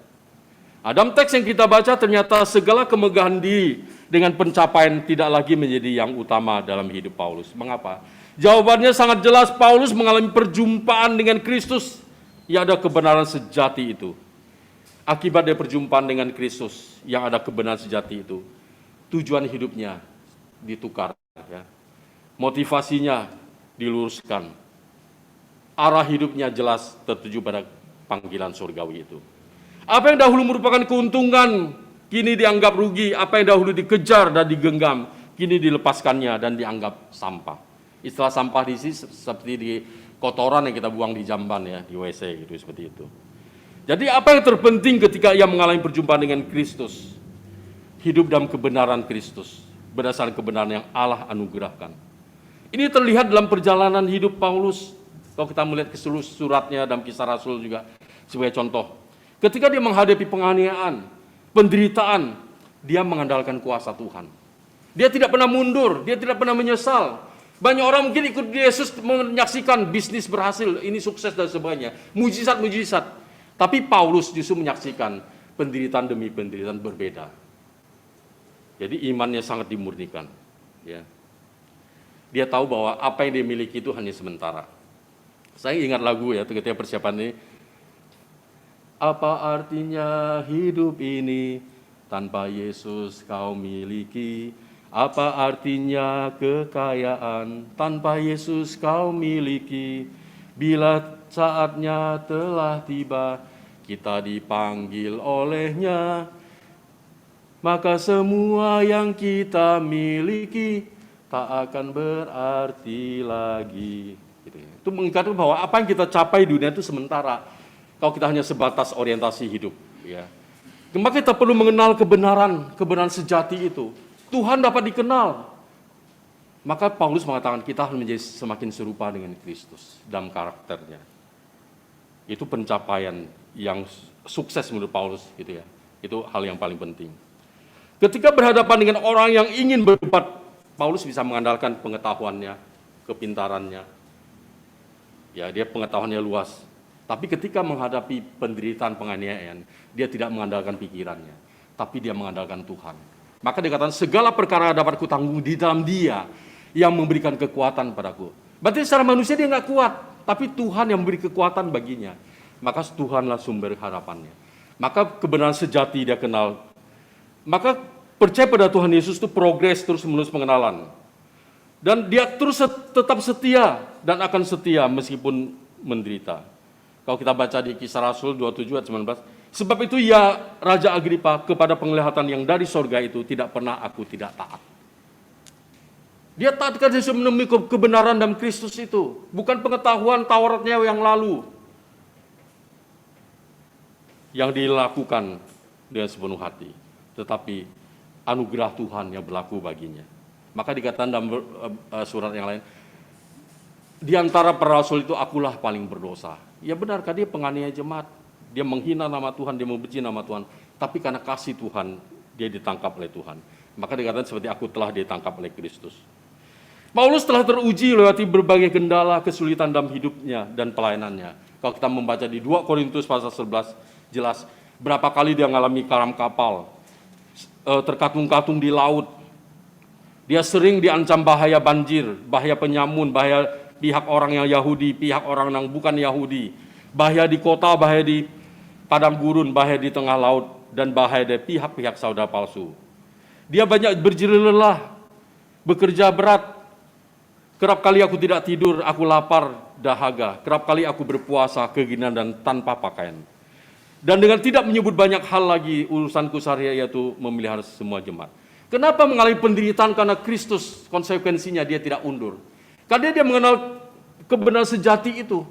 Dalam teks yang kita baca ternyata segala kemegahan diri dengan pencapaian tidak lagi menjadi yang utama dalam hidup Paulus. Mengapa? Jawabannya sangat jelas, Paulus mengalami perjumpaan dengan Kristus. Yang ada kebenaran sejati itu. Akibat dari perjumpaan dengan Kristus yang ada kebenaran sejati itu, tujuan hidupnya ditukar. Ya. Motivasinya diluruskan. Arah hidupnya jelas tertuju pada panggilan surgawi itu. Apa yang dahulu merupakan keuntungan, kini dianggap rugi. Apa yang dahulu dikejar dan digenggam, kini dilepaskannya dan dianggap sampah. Istilah sampah di sini seperti di kotoran yang kita buang di jamban ya, di WC gitu, seperti itu. Jadi apa yang terpenting ketika ia mengalami perjumpaan dengan Kristus? Hidup dalam kebenaran Kristus, berdasarkan kebenaran yang Allah anugerahkan. Ini terlihat dalam perjalanan hidup Paulus. Kalau kita melihat ke seluruh suratnya dalam Kisah Rasul juga sebagai contoh. Ketika dia menghadapi penganiayaan, penderitaan, dia mengandalkan kuasa Tuhan. Dia tidak pernah mundur, dia tidak pernah menyesal. Banyak orang mungkin ikut Yesus menyaksikan bisnis berhasil, ini sukses dan sebagainya. Mujizat-mujizat. Tapi Paulus justru menyaksikan penderitaan demi penderitaan berbeda. Jadi imannya sangat dimurnikan. Ya. Dia tahu bahwa apa yang dia miliki itu hanya sementara. Saya ingat lagu ya ketika persiapan ini. Apa artinya hidup ini tanpa Yesus kau miliki? Apa artinya kekayaan tanpa Yesus kau miliki? Bila saatnya telah tiba, kita dipanggil olehnya, maka semua yang kita miliki tak akan berarti lagi. Itu mengatakan bahwa apa yang kita capai di dunia itu sementara. Kalau kita hanya sebatas orientasi hidup, ya. Maka kita perlu mengenal kebenaran sejati itu. Tuhan dapat dikenal. Maka Paulus mengatakan kita harus menjadi semakin serupa dengan Kristus dalam karakternya. Itu pencapaian yang sukses menurut Paulus, gitu ya. Itu hal yang paling penting. Ketika berhadapan dengan orang yang ingin berdebat, Paulus bisa mengandalkan pengetahuannya, kepintarannya. Ya, dia pengetahuannya luas. Tapi ketika menghadapi penderitaan penganiayaan, dia tidak mengandalkan pikirannya, tapi dia mengandalkan Tuhan. Maka dikatakan segala perkara dapat kutanggung di dalam Dia yang memberikan kekuatan padaku. Berarti secara manusia dia nggak kuat, tapi Tuhan yang memberi kekuatan baginya. Maka Tuhanlah sumber harapannya. Maka kebenaran sejati dia kenal. Maka percaya pada Tuhan Yesus itu progres terus-menerus pengenalan. Dan dia terus tetap setia dan akan setia meskipun menderita. Kalau kita baca di Kisah Rasul 27 ayat 19, sebab itu ya Raja Agripa kepada penglihatan yang dari sorga itu tidak pernah aku tidak taat. Dia taat karena dia menemui kebenaran dalam Kristus itu, bukan pengetahuan Tauratnya yang lalu. Yang dilakukan dengan sepenuh hati, tetapi anugerah Tuhan yang berlaku baginya. Maka dikatakan dalam surat yang lain, di antara para rasul itu akulah paling berdosa. Ya benar, karena dia penganiaya jemaat. Dia menghina nama Tuhan, dia membenci nama Tuhan. Tapi karena kasih Tuhan, dia ditangkap oleh Tuhan. Maka dikatakan seperti aku telah ditangkap oleh Kristus. Paulus telah teruji lewati berbagai kendala, kesulitan dalam hidupnya dan pelayanannya. Kalau kita membaca di 2 Korintus pasal 11, jelas berapa kali dia mengalami karam kapal, terkatung-katung di laut. Dia sering diancam bahaya banjir, bahaya penyamun, bahaya pihak orang yang Yahudi, pihak orang yang bukan Yahudi, bahaya di kota, bahaya di padang gurun, bahaya di tengah laut, dan bahaya dari pihak-pihak saudara palsu. Dia banyak berjerih lelah, bekerja berat. Kerap kali aku tidak tidur, aku lapar, dahaga. Kerap kali aku berpuasa, keginan dan tanpa pakaian. Dan dengan tidak menyebut banyak hal lagi, urusanku sehari-hari yaitu memelihara semua jemaat. Kenapa mengalami penderitaan? Karena Kristus, konsekuensinya dia tidak undur. Karena dia mengenal kebenaran sejati itu.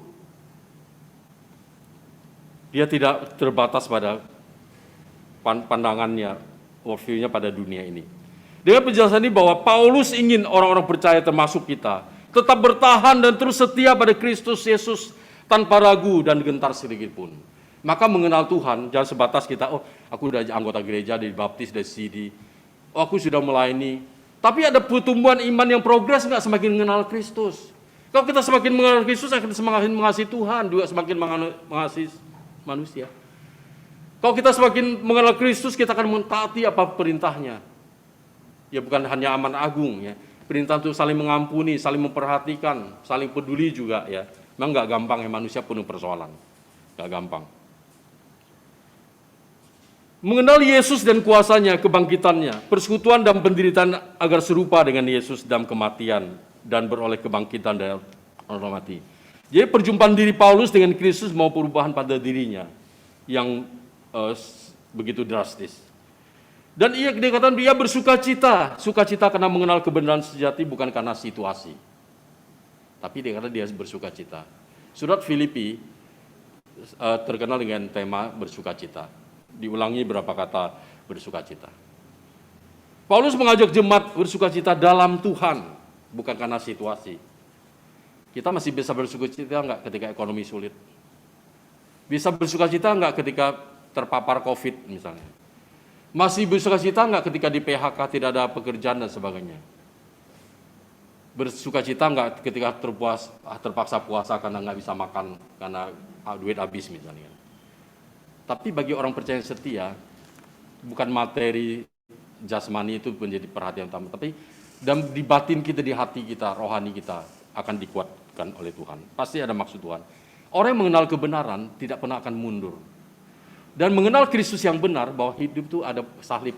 Dia tidak terbatas pada pandangannya, worldview-nya pada dunia ini. Dengan penjelasan ini bahwa Paulus ingin orang-orang percaya termasuk kita tetap bertahan dan terus setia pada Kristus Yesus tanpa ragu dan gentar sedikit pun. Maka mengenal Tuhan jangan sebatas kita, oh aku udah anggota gereja, dibaptis dari CD, oh aku sudah melayani. Tapi ada pertumbuhan iman yang progres nggak semakin mengenal Kristus. Kalau kita semakin mengenal Kristus, akan semakin mengasihi Tuhan, juga semakin mengasihi manusia. Kalau kita semakin mengenal Kristus, kita akan mentaati apa perintahnya. Ya bukan hanya aman agung ya. Perintah untuk saling mengampuni, saling memperhatikan, saling peduli juga ya. Memang nggak gampang ya, manusia penuh persoalan. Nggak gampang. Mengenal Yesus dan kuasanya, kebangkitannya, persekutuan dan penderitaan agar serupa dengan Yesus dalam kematian dan beroleh kebangkitan dari orang mati. Jadi perjumpaan diri Paulus dengan Kristus mau perubahan pada dirinya yang begitu drastis. Dan dia dikatakan dia bersukacita, sukacita karena mengenal kebenaran sejati bukan karena situasi. Tapi dia kata dia bersukacita. Surat Filipi terkenal dengan tema bersukacita. Diulangi berapa kata bersukacita. Paulus mengajak jemaat bersukacita dalam Tuhan, bukan karena situasi. Kita masih bisa bersukacita enggak ketika ekonomi sulit? Bisa bersukacita enggak ketika terpapar COVID misalnya? Masih bersukacita enggak ketika di PHK tidak ada pekerjaan dan sebagainya? Bersukacita enggak ketika terpaksa puasa karena nggak bisa makan karena duit habis misalnya? Tapi bagi orang percaya yang setia, bukan materi jasmani itu menjadi perhatian utama, tapi dan di batin kita, di hati kita, rohani kita akan dikuatkan oleh Tuhan. Pasti ada maksud Tuhan. Orang yang mengenal kebenaran tidak pernah akan mundur. Dan mengenal Kristus yang benar, bahwa hidup itu ada salib,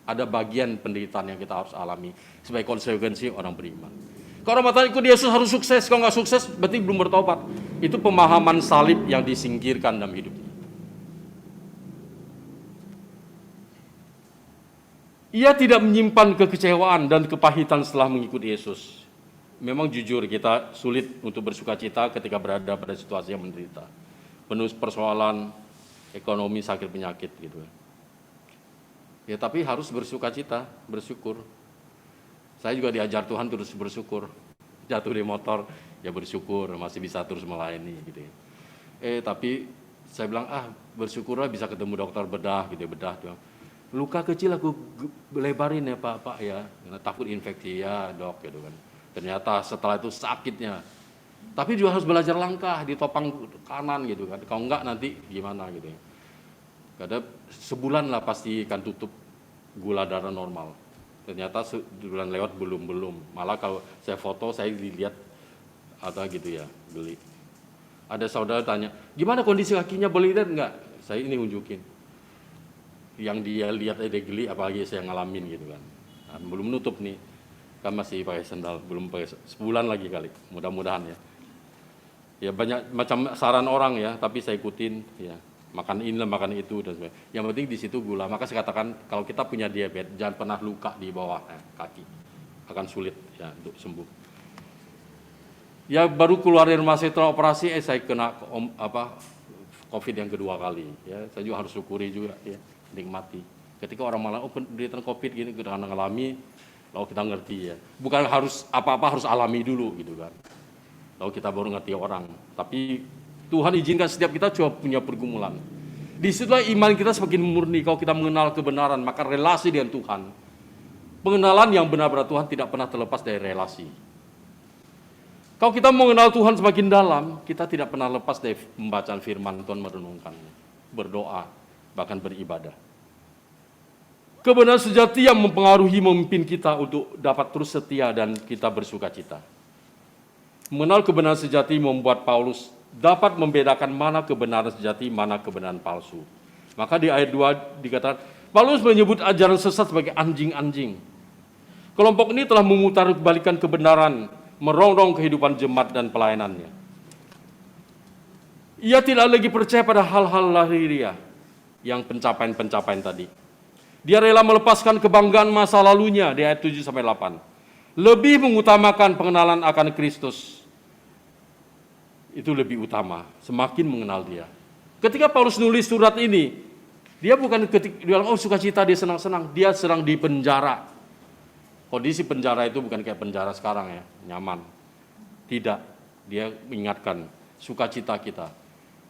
ada bagian penderitaan yang kita harus alami sebagai konsekuensi orang beriman. Kalau orang mengatakan ikut Yesus harus sukses, kalau nggak sukses berarti belum bertobat. Itu pemahaman salib yang disingkirkan dalam hidupnya. Ia tidak menyimpan kekecewaan dan kepahitan setelah mengikuti Yesus. Memang jujur kita sulit untuk bersukacita ketika berada pada situasi yang menderita. Penuh persoalan, ekonomi, sakit, penyakit gitu. Ya tapi harus bersukacita, bersyukur. Saya juga diajar Tuhan terus bersyukur. Jatuh di motor, ya bersyukur, masih bisa terus melayani gitu ya. Tapi saya bilang, bersyukurlah bisa ketemu dokter bedah gitu, bedah tuh. Luka kecil aku lebarin ya Pak ya, karena takut infeksi ya dok gitu kan. Ternyata setelah itu sakitnya. Tapi juga harus belajar langkah, ditopang kanan gitu kan. Kalau enggak nanti gimana gitu ya. Kadang sebulan lah pasti akan tutup gula darah normal. Ternyata sebulan lewat belum. Malah kalau saya foto saya dilihat atau gitu ya, geli. Ada saudara tanya, gimana kondisi kakinya, boleh lihat enggak? Saya ini unjukin. Yang dia lihat ada geli, apalagi saya ngalamin gitu kan. Nah, belum nutup nih, kan masih pakai sendal, belum pakai sebulan lagi kali, mudah-mudahan ya. Ya banyak macam saran orang ya, tapi saya ikutin ya, makan ini makan itu dan sebagainya. Yang penting di situ gula. Maka saya katakan kalau kita punya diabetes jangan pernah luka di bawah kaki, akan sulit ya untuk sembuh. Ya baru keluar dari rumah setelah operasi, saya kena COVID yang kedua kali. Ya saya juga harus syukuri juga ya. Nikmati. Ketika orang malah penderitaan COVID gini kita ngalami, lalu kita ngerti ya. Bukan harus apa-apa harus alami dulu gitu kan. Lalu kita baru ngerti orang. Tapi Tuhan izinkan setiap kita coba punya pergumulan. Disitulah iman kita semakin murni. Kalau kita mengenal kebenaran, maka relasi dengan Tuhan. Pengenalan yang benar pada Tuhan tidak pernah terlepas dari relasi. Kalau kita mengenal Tuhan semakin dalam, kita tidak pernah lepas dari pembacaan firman Tuhan, merenungkannya, berdoa, bahkan beribadah. Kebenaran sejati yang mempengaruhi memimpin kita untuk dapat terus setia dan kita bersukacita. Mengenal kebenaran sejati membuat Paulus dapat membedakan mana kebenaran sejati, mana kebenaran palsu. Maka di ayat 2 dikatakan, Paulus menyebut ajaran sesat sebagai anjing-anjing. Kelompok ini telah memutarbalikkan kebenaran, merongrong kehidupan jemaat dan pelayanannya. Ia tidak lagi percaya pada hal-hal lahiriah, yang pencapaian-pencapaian tadi. Dia rela melepaskan kebanggaan masa lalunya di ayat 7-8. Lebih mengutamakan pengenalan akan Kristus. Itu lebih utama, semakin mengenal dia. Ketika Paulus nulis surat ini, Dia bukan bilang, oh sukacita, dia senang-senang. Dia sedang di penjara. Kondisi penjara itu bukan kayak penjara sekarang ya, nyaman. Tidak, dia mengingatkan sukacita kita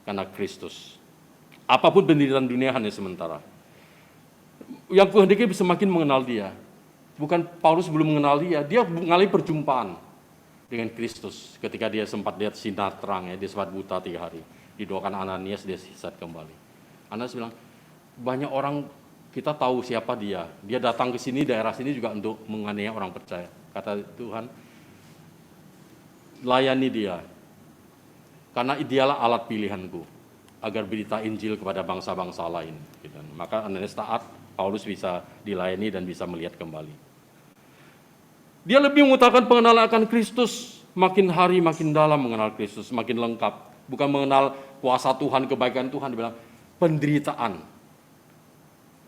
karena Kristus. Apapun penderitaan dunia hanya sementara. Yang kehendaki semakin mengenal dia. Bukan Paulus belum mengenal dia mengalami perjumpaan dengan Kristus. Ketika dia sempat lihat sinar terang ya, dia sempat buta 3 hari. Didoakan Ananias, dia sesat kembali. Ananias bilang, banyak orang kita tahu siapa dia. Dia datang ke sini, daerah sini juga untuk menganiaya orang percaya. Kata Tuhan, layani dia. Karena dialah alat pilihanku agar berita Injil kepada bangsa-bangsa lain. Maka Ananias taat, Paulus bisa dilayani dan bisa melihat kembali. Dia lebih mengutarakan pengenalan akan Kristus. Makin hari makin dalam mengenal Kristus, makin lengkap. Bukan mengenal kuasa Tuhan, kebaikan Tuhan. Dia bilang, penderitaan.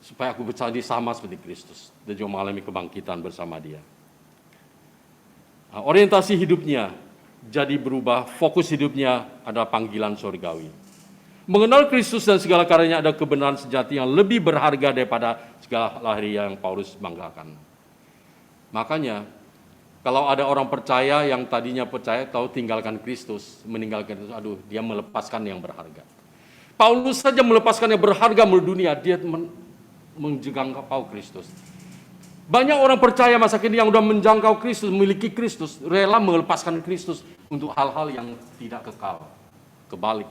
Supaya aku menjadi sama seperti Kristus. Dan juga mengalami kebangkitan bersama dia. Nah, orientasi hidupnya jadi berubah, fokus hidupnya adalah panggilan surgawi. Mengenal Kristus dan segala karyanya ada kebenaran sejati yang lebih berharga daripada segala lahiriah yang Paulus banggakan. Makanya, kalau ada orang percaya yang tadinya percaya, tahu tinggalkan Kristus, meninggalkan Kristus, aduh, dia melepaskan yang berharga. Paulus saja melepaskan yang berharga menurut dunia, dia menjangkau Kristus. Banyak orang percaya masa kini yang sudah menjangkau Kristus, memiliki Kristus, rela melepaskan Kristus untuk hal-hal yang tidak kekal, kebalik.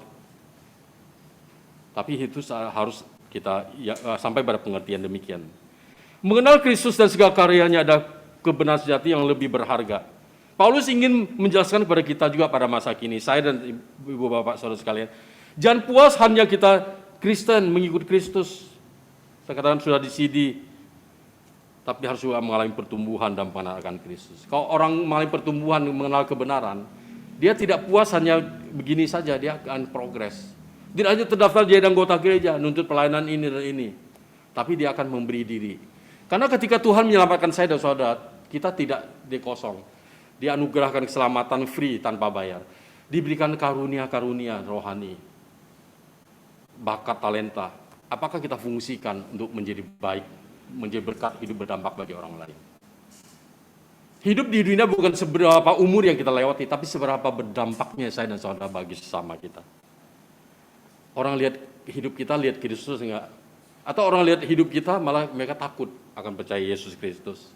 Tapi itu harus kita sampai pada pengertian demikian. Mengenal Kristus dan segala karyanya ada kebenaran sejati yang lebih berharga. Paulus ingin menjelaskan kepada kita juga pada masa kini, saya dan ibu bapak saudara sekalian, jangan puas hanya kita Kristen mengikut Kristus. Saya katakan sudah di CD, tapi harus juga mengalami pertumbuhan dan pengenalan akan Kristus. Kalau orang mengalami pertumbuhan, mengenal kebenaran, dia tidak puas hanya begini saja, dia akan progres. Tidak hanya terdaftar jadi anggota gereja, nuntut pelayanan ini dan ini, tapi dia akan memberi diri. Karena ketika Tuhan menyelamatkan saya dan saudara, kita tidak dikosong. Dia anugerahkan keselamatan free tanpa bayar. Diberikan karunia-karunia rohani, bakat, talenta. Apakah kita fungsikan untuk menjadi baik, menjadi berkat, hidup berdampak bagi orang lain? Hidup di dunia bukan seberapa umur yang kita lewati, tapi seberapa berdampaknya saya dan saudara bagi sesama kita. Orang lihat hidup kita, lihat Kristus enggak? Atau orang lihat hidup kita, malah mereka takut akan percaya Yesus Kristus.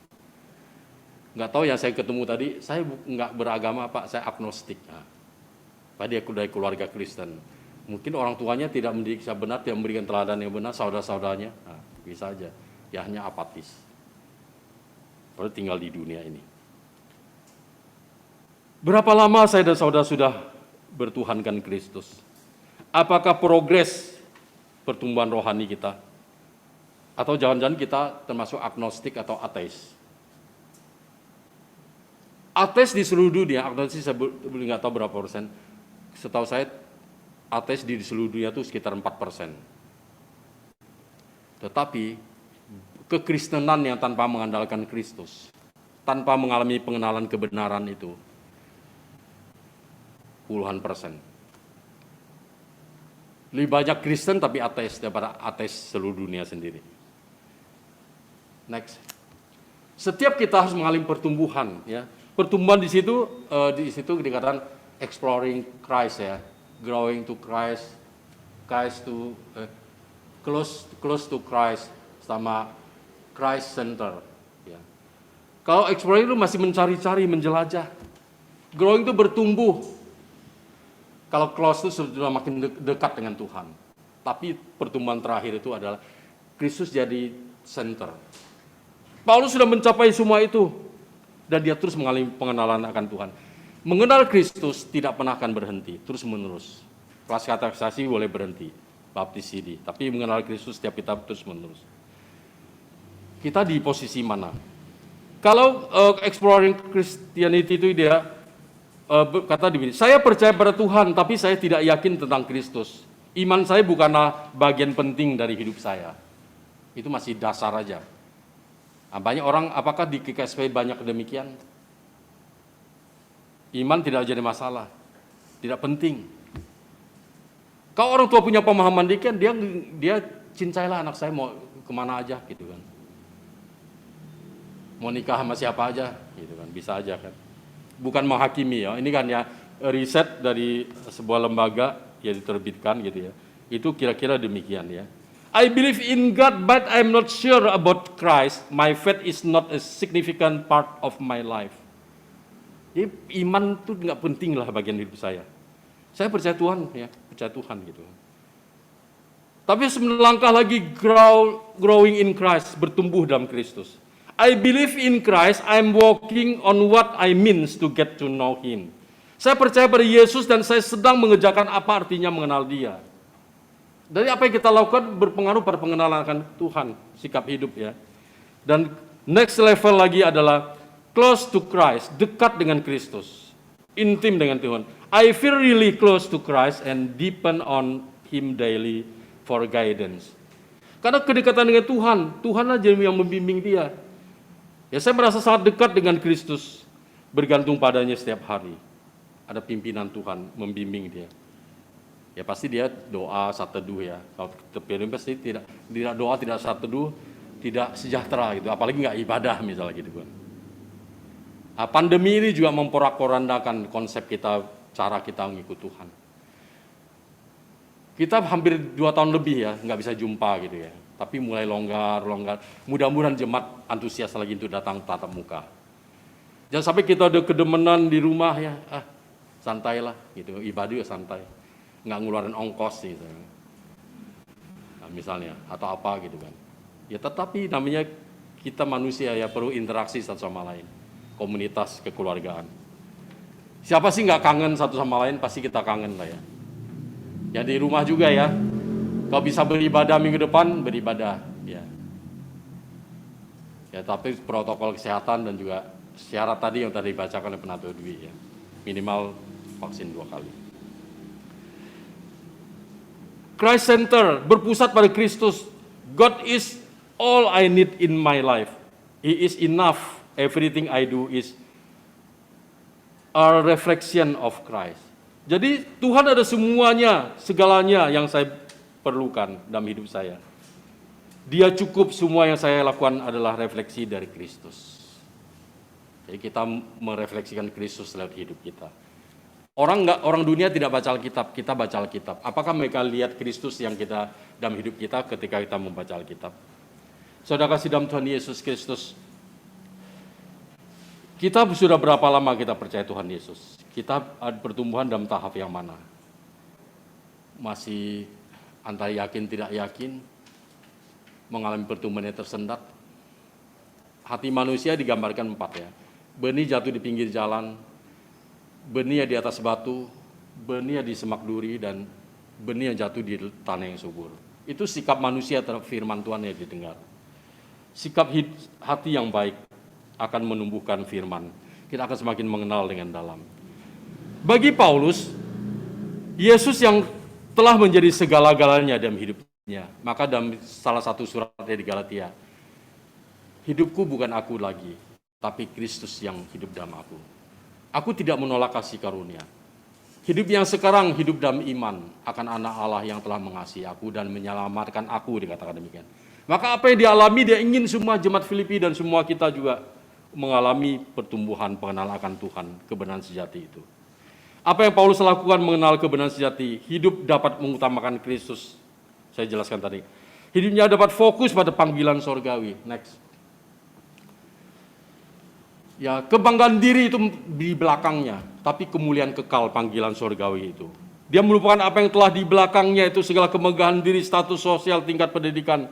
Enggak tahu yang saya ketemu tadi, saya enggak beragama Pak, saya agnostik. Nah, Pak dia dari keluarga Kristen. Mungkin orang tuanya tidak mendidik secara benar, tidak memberikan teladan yang benar, saudara-saudaranya, nah, bisa aja. Ya hanya apatis. Baru tinggal di dunia ini. Berapa lama saya dan saudara sudah bertuhankan Kristus? Apakah progres pertumbuhan rohani kita? Atau jangan-jangan kita termasuk agnostik atau ateis? Ateis di seluruh dunia, agnostik saya nggak tahu berapa persen. Setahu saya, ateis di seluruh dunia itu sekitar 4%. Tetapi kekristenan yang tanpa mengandalkan Kristus, tanpa mengalami pengenalan kebenaran itu, puluhan persen. Lebih banyak Kristen tapi ateis daripada ateis seluruh dunia sendiri. Next. Setiap kita harus mengalami pertumbuhan, ya. Pertumbuhan di situ dikatakan exploring Christ, ya. Growing to Christ, close to Christ, sama Christ Center. Ya. Kalau exploring itu masih mencari-cari, menjelajah. Growing itu bertumbuh. Kalau close itu sudah makin dekat dengan Tuhan. Tapi pertumbuhan terakhir itu adalah Kristus jadi center. Paulus sudah mencapai semua itu. Dan dia terus mengalami pengenalan akan Tuhan. Mengenal Kristus tidak pernah akan berhenti, terus menerus. Kelas katekisasi boleh berhenti, baptis CD, tapi mengenal Kristus setiap kita terus menerus. Kita di posisi mana? Kalau exploring Christianity itu dia kata begini, saya percaya pada Tuhan, tapi saya tidak yakin tentang Kristus. Iman saya bukanlah bagian penting dari hidup saya. Itu masih dasar aja. Nah, banyak orang, apakah di KKSP banyak demikian? Iman tidak jadi masalah, tidak penting. Kalau orang tua punya pemahaman demikian, dia Cintailah anak saya mau kemana aja gitu kan. Mau nikah sama siapa aja gitu kan, bisa aja kan. Bukan menghakimi ya, ini kan ya riset dari sebuah lembaga yang diterbitkan gitu ya. Itu kira-kira demikian ya. I believe in God but I'm not sure about Christ. My faith is not a significant part of my life. Jadi iman itu nggak penting lah bagian hidup saya. Saya percaya Tuhan ya, percaya Tuhan gitu. Tapi melangkah lagi growing in Christ, bertumbuh dalam Kristus. I believe in Christ, I'm walking on what I means to get to know Him. Saya percaya pada Yesus dan saya sedang mengerjakan apa artinya mengenal Dia. Dari apa yang kita lakukan berpengaruh pada pengenalan akan Tuhan, sikap hidup ya. Dan next level lagi adalah close to Christ, dekat dengan Kristus, intim dengan Tuhan. I feel really close to Christ and depend on Him daily for guidance. Karena kedekatan dengan Tuhan, Tuhan aja yang membimbing dia. Ya saya merasa sangat dekat dengan Kristus, bergantung padanya setiap hari. Ada pimpinan Tuhan membimbing dia. Ya pasti dia doa saat teduh ya. Kalau terpilih pasti tidak doa, tidak saat teduh, tidak sejahtera gitu. Apalagi nggak ibadah misalnya gitu kan. Nah, pandemi ini juga memporak-porandakan konsep kita, cara kita mengikut Tuhan. Kita hampir 2 tahun lebih ya nggak bisa jumpa gitu ya. Tapi mulai longgar. Mudah-mudahan jemaat antusias lagi untuk datang tatap muka. Jangan sampai kita ada kedemenan di rumah ya, santailah gitu, ibadah ya santai. Nggak ngeluarin ongkos gitu. Nah, misalnya, atau apa gitu kan. Ya tetapi namanya kita manusia ya perlu interaksi satu sama lain. Komunitas, kekeluargaan. Siapa sih nggak kangen satu sama lain, pasti kita kangen lah ya. Ya di rumah juga ya. Kalau bisa beribadah minggu depan, beribadah. Ya. Ya tapi protokol kesehatan dan juga syarat tadi yang tadi dibacakan oleh Penatua Dwi ya. Minimal vaksin 2 kali. Christ Center, berpusat pada Kristus. God is all I need in my life. He is enough. Everything I do is a reflection of Christ. Jadi Tuhan ada semuanya, segalanya yang saya perlukan dalam hidup saya. Dia cukup, semua yang saya lakukan adalah refleksi dari Kristus. Jadi kita merefleksikan Kristus lewat hidup kita. Orang dunia tidak baca Alkitab, kita baca Alkitab. Apakah mereka lihat Kristus yang kita dalam hidup kita ketika kita membaca Alkitab? Saudara kasih dalam Tuhan Yesus Kristus, kita sudah berapa lama kita percaya Tuhan Yesus? Kita pertumbuhan dalam tahap yang mana? Masih antara yakin tidak yakin, mengalami pertumbuhan yang tersendat. Hati manusia digambarkan 4 ya. Benih jatuh di pinggir jalan, benih yang di atas batu, benih yang di semak duri, dan benih yang jatuh di tanah yang subur. Itu sikap manusia terhadap firman Tuhan yang didengar. Sikap hati yang baik akan menumbuhkan firman. Kita akan semakin mengenal dengan dalam. Bagi Paulus, Yesus yang telah menjadi segala-galanya dalam hidupnya. Maka dalam salah satu suratnya di Galatia, hidupku bukan aku lagi, tapi Kristus yang hidup dalam aku. Aku tidak menolak kasih karunia. Hidup yang sekarang hidup dalam iman akan anak Allah yang telah mengasihi aku dan menyelamatkan aku, dikatakan demikian. Maka apa yang dialami, dia ingin semua jemaat Filipi dan semua kita juga mengalami pertumbuhan pengenalan akan Tuhan, kebenaran sejati itu. Apa yang Paulus lakukan mengenal kebenaran sejati? Hidup dapat mengutamakan Kristus. Saya jelaskan tadi. Hidupnya dapat fokus pada panggilan sorgawi. Next. Ya, kebanggaan diri itu di belakangnya, tapi kemuliaan kekal panggilan sorgawi itu. Dia melupakan apa yang telah di belakangnya, itu segala kemegahan diri, status sosial, tingkat pendidikan,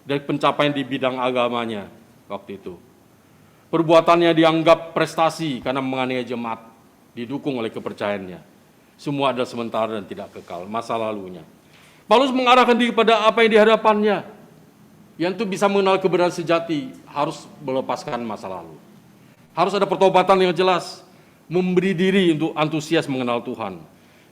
dan pencapaian di bidang agamanya waktu itu. Perbuatannya dianggap prestasi karena menganiaya jemaat, didukung oleh kepercayaannya. Semua adalah sementara dan tidak kekal, masa lalunya. Paulus mengarahkan diri pada apa yang di hadapannya. Yang itu bisa mengenal kebenaran sejati, harus melepaskan masa lalu. Harus ada pertobatan yang jelas, memberi diri untuk antusias mengenal Tuhan.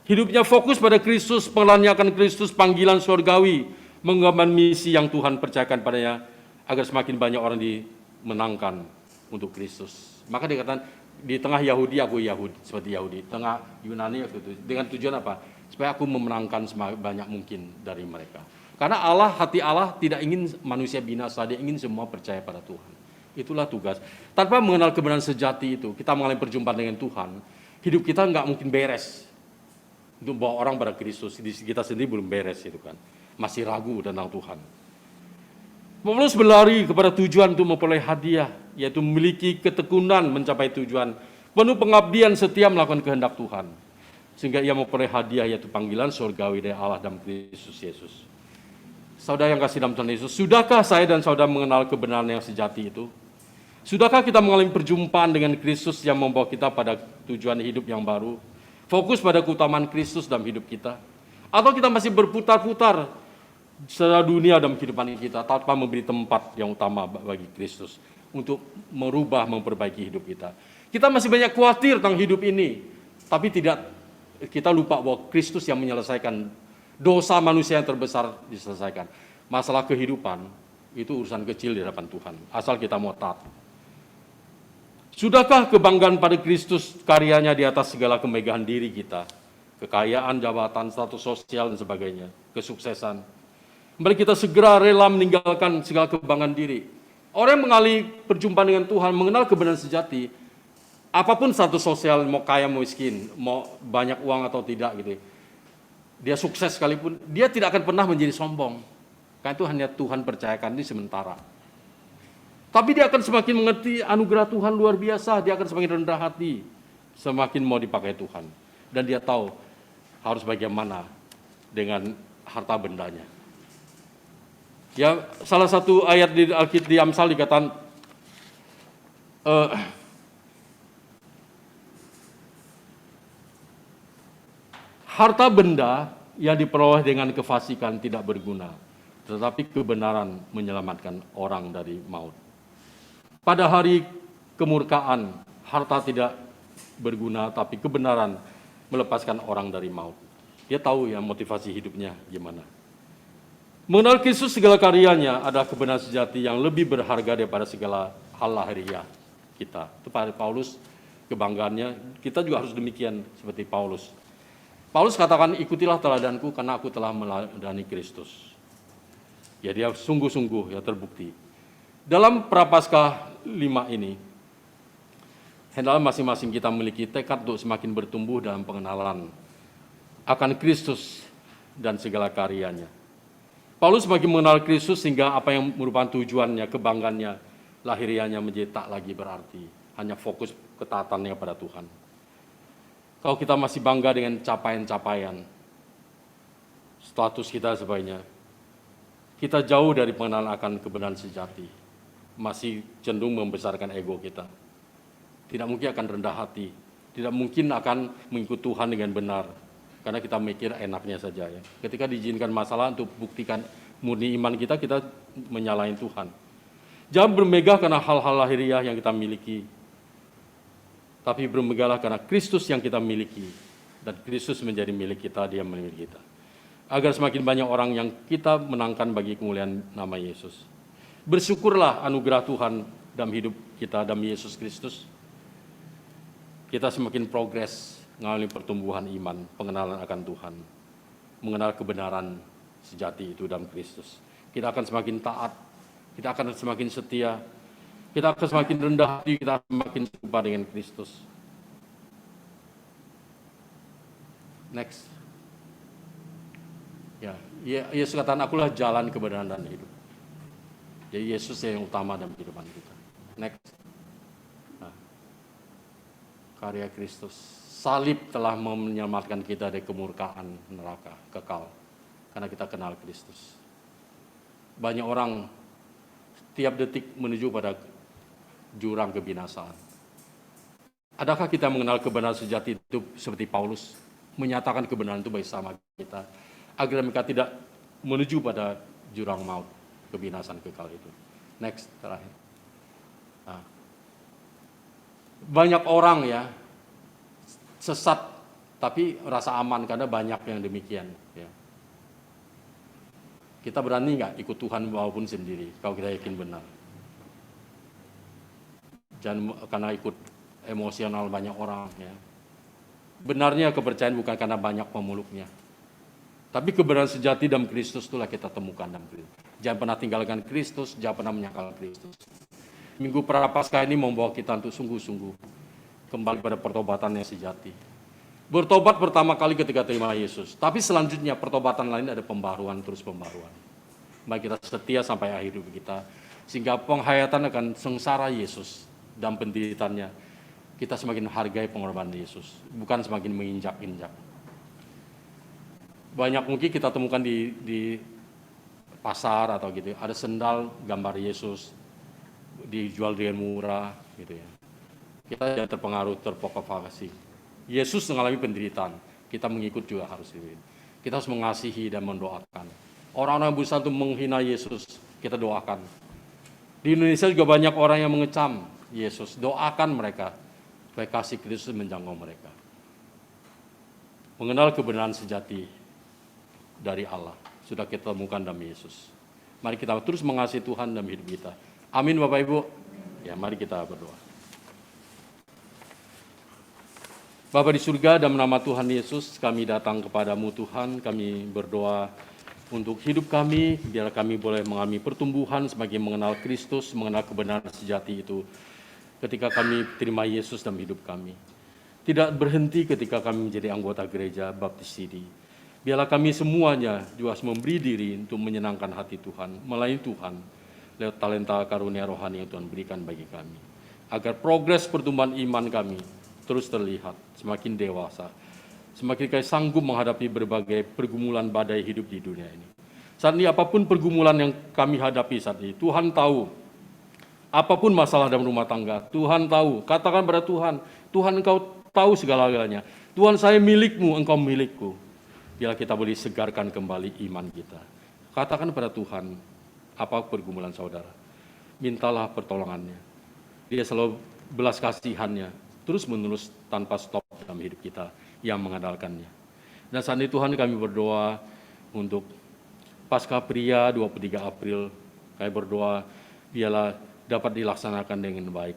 Hidupnya fokus pada Kristus, pengenalannya akan Kristus, panggilan surgawi, mengemban misi yang Tuhan percayakan padanya, agar semakin banyak orang dimenangkan untuk Kristus. Maka dikatakan, di tengah Yahudi, aku Yahudi, seperti Yahudi. Tengah Yunani, aku itu. Dengan tujuan apa? Supaya aku memenangkan sebanyak mungkin dari mereka. Karena hati Allah tidak ingin manusia binasa, dia ingin semua percaya pada Tuhan. Itulah tugas. Tanpa mengenal kebenaran sejati itu, kita mengalami perjumpaan dengan Tuhan, hidup kita nggak mungkin beres. Untuk bawa orang pada Kristus, kita sendiri belum beres itu kan. Masih ragu tentang Tuhan. Paulus berlari kepada tujuan untuk memperoleh hadiah, yaitu memiliki ketekunan mencapai tujuan, penuh pengabdian setia melakukan kehendak Tuhan. Sehingga ia memperoleh hadiah, yaitu panggilan surgawi dari Allah dalam Kristus Yesus. Saudara yang kasih dalam Tuhan Yesus, sudahkah saya dan saudara mengenal kebenaran yang sejati itu? Sudahkah kita mengalami perjumpaan dengan Kristus yang membawa kita pada tujuan hidup yang baru? Fokus pada keutamaan Kristus dalam hidup kita? Atau kita masih berputar-putar secara dunia dalam kehidupan kita tanpa memberi tempat yang utama bagi Kristus untuk merubah, memperbaiki hidup kita? Kita masih banyak khawatir tentang hidup ini, tapi kita lupa bahwa Kristus yang menyelesaikan dosa manusia yang terbesar diselesaikan. Masalah kehidupan itu urusan kecil di hadapan Tuhan, asal kita mau taat. Sudahkah kebanggaan pada Kristus karyanya di atas segala kemegahan diri kita, kekayaan, jabatan, status sosial, dan sebagainya, kesuksesan? Mari kita segera rela meninggalkan segala kebanggaan diri. Orang yang mengalami perjumpaan dengan Tuhan, mengenal kebenaran sejati, apapun status sosial, mau kaya, mau miskin, mau banyak uang atau tidak gitu, dia sukses sekalipun, dia tidak akan pernah menjadi sombong. Karena itu hanya Tuhan percayakan ini sementara. Tapi dia akan semakin mengerti anugerah Tuhan luar biasa, dia akan semakin rendah hati, semakin mau dipakai Tuhan. Dan dia tahu harus bagaimana dengan harta bendanya. Ya, salah satu ayat di Alkitab di Amsal dikatakan, harta benda yang diperoleh dengan kefasikan tidak berguna, tetapi kebenaran menyelamatkan orang dari maut. Pada hari kemurkaan, harta tidak berguna, tapi kebenaran melepaskan orang dari maut. Dia tahu ya motivasi hidupnya gimana. Mengenal Kristus segala karyanya adalah kebenaran sejati yang lebih berharga daripada segala hal lahiriah kita. Itu pada Paulus kebanggaannya, kita juga harus demikian seperti Paulus. Paulus katakan, ikutilah teladanku karena aku telah meladani Kristus. Ya, dia sungguh-sungguh ya terbukti. Dalam Prapaskah 5 ini, hendaklah masing-masing kita memiliki tekad untuk semakin bertumbuh dalam pengenalan akan Kristus dan segala karyanya. Paulus semakin mengenal Kristus sehingga apa yang merupakan tujuannya, kebanggaannya, lahiriahnya menjadi tak lagi berarti. Hanya fokus ketaatannya pada Tuhan. Kalau kita masih bangga dengan capaian-capaian, status kita sebagainya, kita jauh dari pengenalan akan kebenaran sejati. Masih cenderung membesarkan ego kita. Tidak mungkin akan rendah hati. Tidak mungkin akan mengikut Tuhan dengan benar. Karena kita mikir enaknya saja ya. Ketika diizinkan masalah untuk buktikan murni iman kita, kita menyalahin Tuhan. Jangan bermegah karena hal-hal lahiriah yang kita miliki. Tapi bermegahlah karena Kristus yang kita miliki. Dan Kristus menjadi milik kita, dia milik kita. Agar semakin banyak orang yang kita menangkan bagi kemuliaan nama Yesus. Bersyukurlah anugerah Tuhan dalam hidup kita, dalam Yesus Kristus. Kita semakin progres mengalami pertumbuhan iman, pengenalan akan Tuhan. Mengenal kebenaran sejati itu dalam Kristus. Kita akan semakin taat, kita akan semakin setia, kita akan semakin rendah hati, kita akan semakin serupa dengan Kristus. Next. Ya, Yesus katakan, akulah jalan, kebenaran, dan hidup. Jadi Yesus yang utama dalam kehidupan kita. Next. Nah, karya Kristus. Salib telah menyelamatkan kita dari kemurkaan neraka, kekal. Karena kita kenal Kristus. Banyak orang tiap detik menuju pada jurang kebinasaan. Adakah kita mengenal kebenaran sejati itu seperti Paulus? Menyatakan kebenaran itu bagi sama kita. Agar mereka tidak menuju pada jurang maut, kebinasaan kekal itu. Next, terakhir. Nah, banyak orang ya, sesat, tapi rasa aman karena banyak yang demikian. Ya. Kita berani nggak ikut Tuhan walaupun sendiri, kalau kita yakin benar. Jangan karena ikut emosional banyak orang. Ya. Benarnya kepercayaan bukan karena banyak pemeluknya, Tapi kebenaran sejati dalam Kristus itulah kita temukan dalam Kristus. Jangan pernah tinggalkan Kristus, jangan pernah menyangkal Kristus. Minggu Prapaskah ini membawa kita untuk sungguh-sungguh kembali pada pertobatan yang sejati. Bertobat pertama kali ketika terima Yesus, tapi selanjutnya pertobatan lain ada pembaruan, terus pembaruan. Mari kita setia sampai akhir hidup kita, sehingga penghayatan akan sengsara Yesus dan penderitaannya, kita semakin menghargai pengorbanan Yesus, bukan semakin menginjak-injak. Banyak mungkin kita temukan di pasar atau gitu, ada sendal gambar Yesus dijual dengan murah gitu ya. Kita jangan terpengaruh, terprovokasi. Yesus mengalami penderitaan, kita mengikut juga harus itu. Kita harus mengasihi dan mendoakan. Orang-orang yang berusaha untuk menghina Yesus, kita doakan. Di Indonesia juga banyak orang yang mengecam Yesus, doakan mereka supaya kasih Kristus menjangkau mereka. Mengenal kebenaran sejati dari Allah sudah kita temukan dalam Yesus. Mari kita terus mengasihi Tuhan dalam hidup kita. Amin Bapak Ibu. Ya, mari kita berdoa. Bapa di surga, dalam nama Tuhan Yesus, kami datang kepadamu Tuhan, kami berdoa untuk hidup kami, biar kami boleh mengalami pertumbuhan semakin mengenal Kristus, mengenal kebenaran sejati itu, ketika kami terima Yesus dalam hidup kami. Tidak berhenti ketika kami menjadi anggota gereja Baptis Sidi. Biarlah kami semuanya juga harus memberi diri untuk menyenangkan hati Tuhan, melayani Tuhan, lewat talenta karunia rohani yang Tuhan berikan bagi kami. Agar progres pertumbuhan iman kami terus terlihat, semakin dewasa, semakin kami sanggup menghadapi berbagai pergumulan badai hidup di dunia ini. Saat ini apapun pergumulan yang kami hadapi saat ini, Tuhan tahu. Apapun masalah dalam rumah tangga, Tuhan tahu. Katakan pada Tuhan, Tuhan Engkau tahu segala-galanya. Tuhan saya milikmu, Engkau milikku. Biar kita boleh segarkan kembali iman kita. Katakan pada Tuhan, apa pergumulan saudara. Mintalah pertolongannya. Dia selalu belas kasihannya. Terus-menerus tanpa stop dalam hidup kita yang mengandalkannya. Dan saat ini Tuhan kami berdoa untuk Paskah Pria 23 April. Kami berdoa biarlah dapat dilaksanakan dengan baik.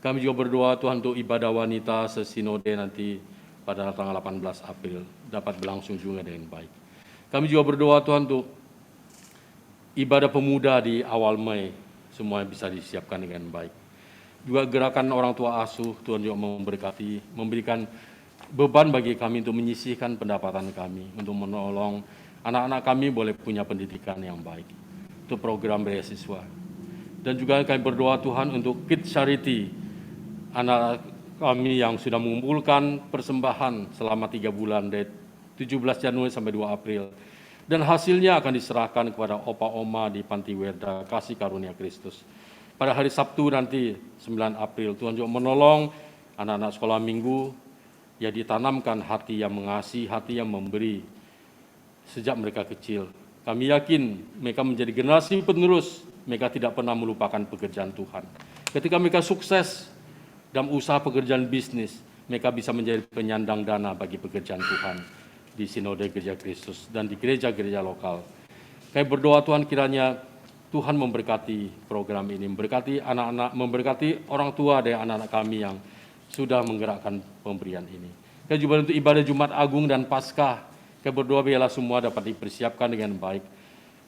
Kami juga berdoa Tuhan untuk ibadah wanita sesinode nanti pada tanggal 18 April dapat berlangsung juga dengan baik. Kami juga berdoa Tuhan untuk ibadah pemuda di awal Mei semua bisa disiapkan dengan baik. Juga gerakan orang tua asuh, Tuhan juga memberkati, memberikan beban bagi kami untuk menyisihkan pendapatan kami, untuk menolong anak-anak kami boleh punya pendidikan yang baik. Itu program beasiswa. Dan juga kami berdoa Tuhan untuk Kids Charity, anak kami yang sudah mengumpulkan persembahan selama 3 bulan dari 17 Januari sampai 2 April. Dan hasilnya akan diserahkan kepada opa-oma di Panti Werda Kasih Karunia Kristus. Pada hari Sabtu nanti 9 April, Tuhan juga menolong anak-anak sekolah minggu, ya ditanamkan hati yang mengasihi, hati yang memberi sejak mereka kecil. Kami yakin mereka menjadi generasi penerus, mereka tidak pernah melupakan pekerjaan Tuhan. Ketika mereka sukses dalam usaha pekerjaan bisnis, mereka bisa menjadi penyandang dana bagi pekerjaan Tuhan di Sinode Gereja Kristus dan di gereja-gereja lokal. Kami berdoa Tuhan kiranya Tuhan memberkati program ini, memberkati anak-anak, memberkati orang tua dari anak-anak kami yang sudah menggerakkan pemberian ini. Kami juga untuk ibadah Jumat Agung dan Paskah, kami berdoa biarlah semua dapat dipersiapkan dengan baik.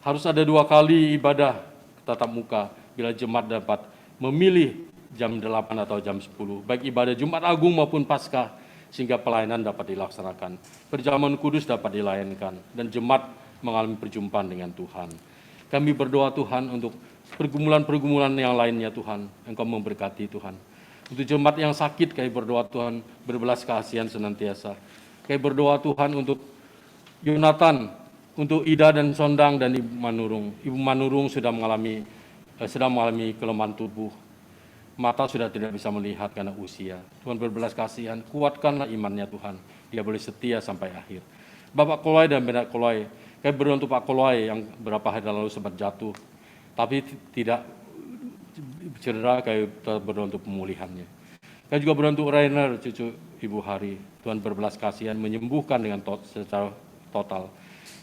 Harus ada 2 kali ibadah tatap muka, bila jemaat dapat memilih jam 8 atau jam 10, baik ibadah Jumat Agung maupun Paskah, sehingga pelayanan dapat dilaksanakan, perjamuan kudus dapat dilayankan, dan jemaat mengalami perjumpaan dengan Tuhan. Kami berdoa Tuhan untuk pergumulan-pergumulan yang lainnya Tuhan, Engkau memberkati Tuhan. Untuk jemaat yang sakit, kami berdoa Tuhan berbelas kasihan senantiasa. Kami berdoa Tuhan untuk Yonatan, untuk Ida dan Sondang dan Ibu Manurung. Ibu Manurung sedang mengalami kelemahan tubuh. Mata sudah tidak bisa melihat karena usia. Tuhan berbelas kasihan, kuatkanlah imannya Tuhan. Dia boleh setia sampai akhir. Bapak Koloi dan Benak Koloi, kami berdoa untuk Pak Koloi yang beberapa hari lalu sempat jatuh, tapi tidak cedera, kami berdoa untuk pemulihannya. Kami juga berdoa untuk Rainer, cucu Ibu Hari. Tuhan berbelas kasihan, menyembuhkan dengan secara total.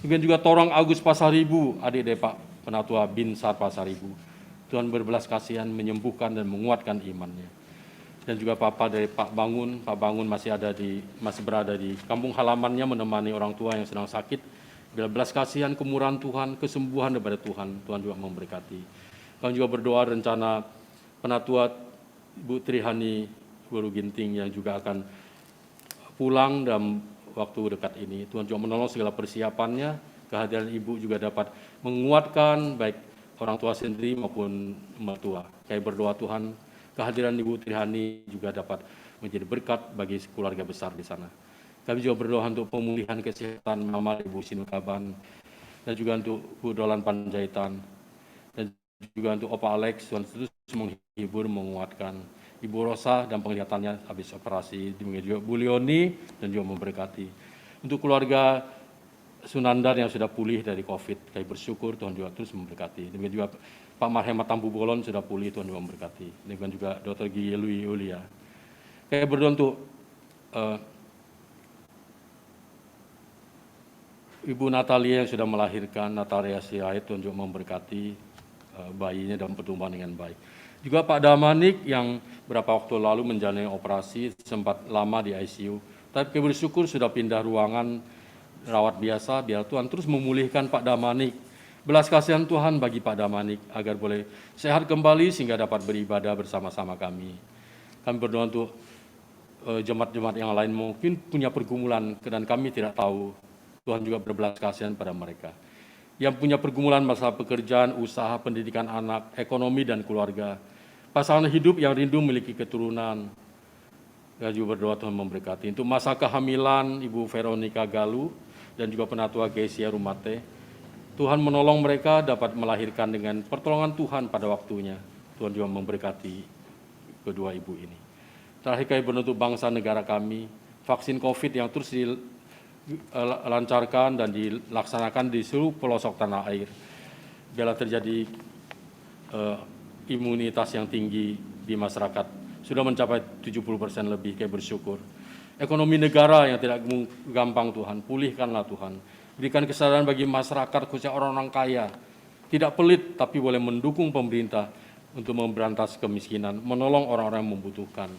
Kemudian juga Torang Agus Pasaribu, adik dari Pak Penatua Binsar Pasaribu. Tuhan berbelas kasihan, menyembuhkan dan menguatkan imannya. Dan juga Papa dari Pak Bangun masih berada di kampung halamannya menemani orang tua yang sedang sakit. Bila belas kasihan, kemurahan Tuhan, kesembuhan daripada Tuhan, Tuhan juga memberkati. Kami juga berdoa rencana penatua Ibu Trihani Guru Ginting yang juga akan pulang dalam waktu dekat ini. Tuhan juga menolong segala persiapannya, kehadiran Ibu juga dapat menguatkan baik orang tua sendiri maupun mertua. Kami berdoa Tuhan, kehadiran Ibu Trihani juga dapat menjadi berkat bagi keluarga besar di sana. Kami juga berdoa untuk pemulihan kesehatan Mama Ibu Sinukaban, dan juga untuk Bu Dolan Panjaitan, dan juga untuk Opa Alex. Tuhan terus menghibur, menguatkan Ibu Rosa dan penglihatannya habis operasi, demikian juga Bu Leoni dan juga memberkati. Untuk keluarga Sunandar yang sudah pulih dari COVID, kami bersyukur Tuhan juga terus memberkati. Demikian juga Pak Marhemat Tambu Bolon sudah pulih, Tuhan juga memberkati. Demikian juga Dr. Giyelui Yulia. Kami berdoa untuk Ibu Natalia yang sudah melahirkan, Natalia Sirait, Tuhan juga memberkati bayinya dalam pertumbuhan dengan baik. Juga Pak Damanik yang beberapa waktu lalu menjalani operasi, sempat lama di ICU. Tapi kami bersyukur sudah pindah ruangan rawat biasa, biar Tuhan terus memulihkan Pak Damanik. Belas kasihan Tuhan bagi Pak Damanik agar boleh sehat kembali sehingga dapat beribadah bersama-sama kami. Kami berdoa untuk jemaat-jemaat yang lain mungkin punya pergumulan dan kami tidak tahu. Tuhan juga berbelas kasihan pada mereka. Yang punya pergumulan masalah pekerjaan, usaha, pendidikan anak, ekonomi dan keluarga. Pasangan hidup yang rindu memiliki keturunan. Kami juga berdoa Tuhan memberkati. Untuk masa kehamilan Ibu Veronica Galuh dan juga penatua Gesia Rumate. Tuhan menolong mereka dapat melahirkan dengan pertolongan Tuhan pada waktunya. Tuhan juga memberkati kedua ibu ini. Terakhir kami berdoa untuk bangsa negara kami. Vaksin COVID yang terus dilancarkan dan dilaksanakan di seluruh pelosok tanah air. Bila terjadi imunitas yang tinggi di masyarakat, sudah mencapai 70% lebih, kami bersyukur. Ekonomi negara yang tidak gampang Tuhan, pulihkanlah Tuhan. Berikan kesadaran bagi masyarakat, khususnya orang-orang kaya, tidak pelit tapi boleh mendukung pemerintah untuk memberantas kemiskinan, menolong orang-orang yang membutuhkan.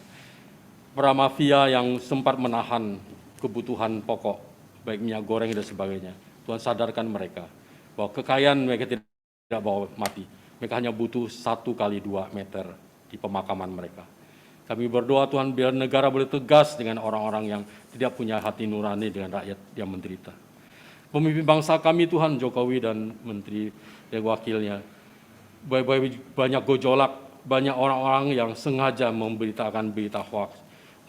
Para mafia yang sempat menahan kebutuhan pokok, baik minyak goreng dan sebagainya, Tuhan sadarkan mereka bahwa kekayaan mereka tidak bawa mati. Mereka hanya butuh 1x2 meter di pemakaman mereka. Kami berdoa Tuhan biar negara boleh tegas dengan orang-orang yang tidak punya hati nurani dengan rakyat yang menderita. Pemimpin bangsa kami Tuhan, Jokowi dan Menteri dan wakilnya, banyak gejolak, banyak orang-orang yang sengaja memberitakan berita hoax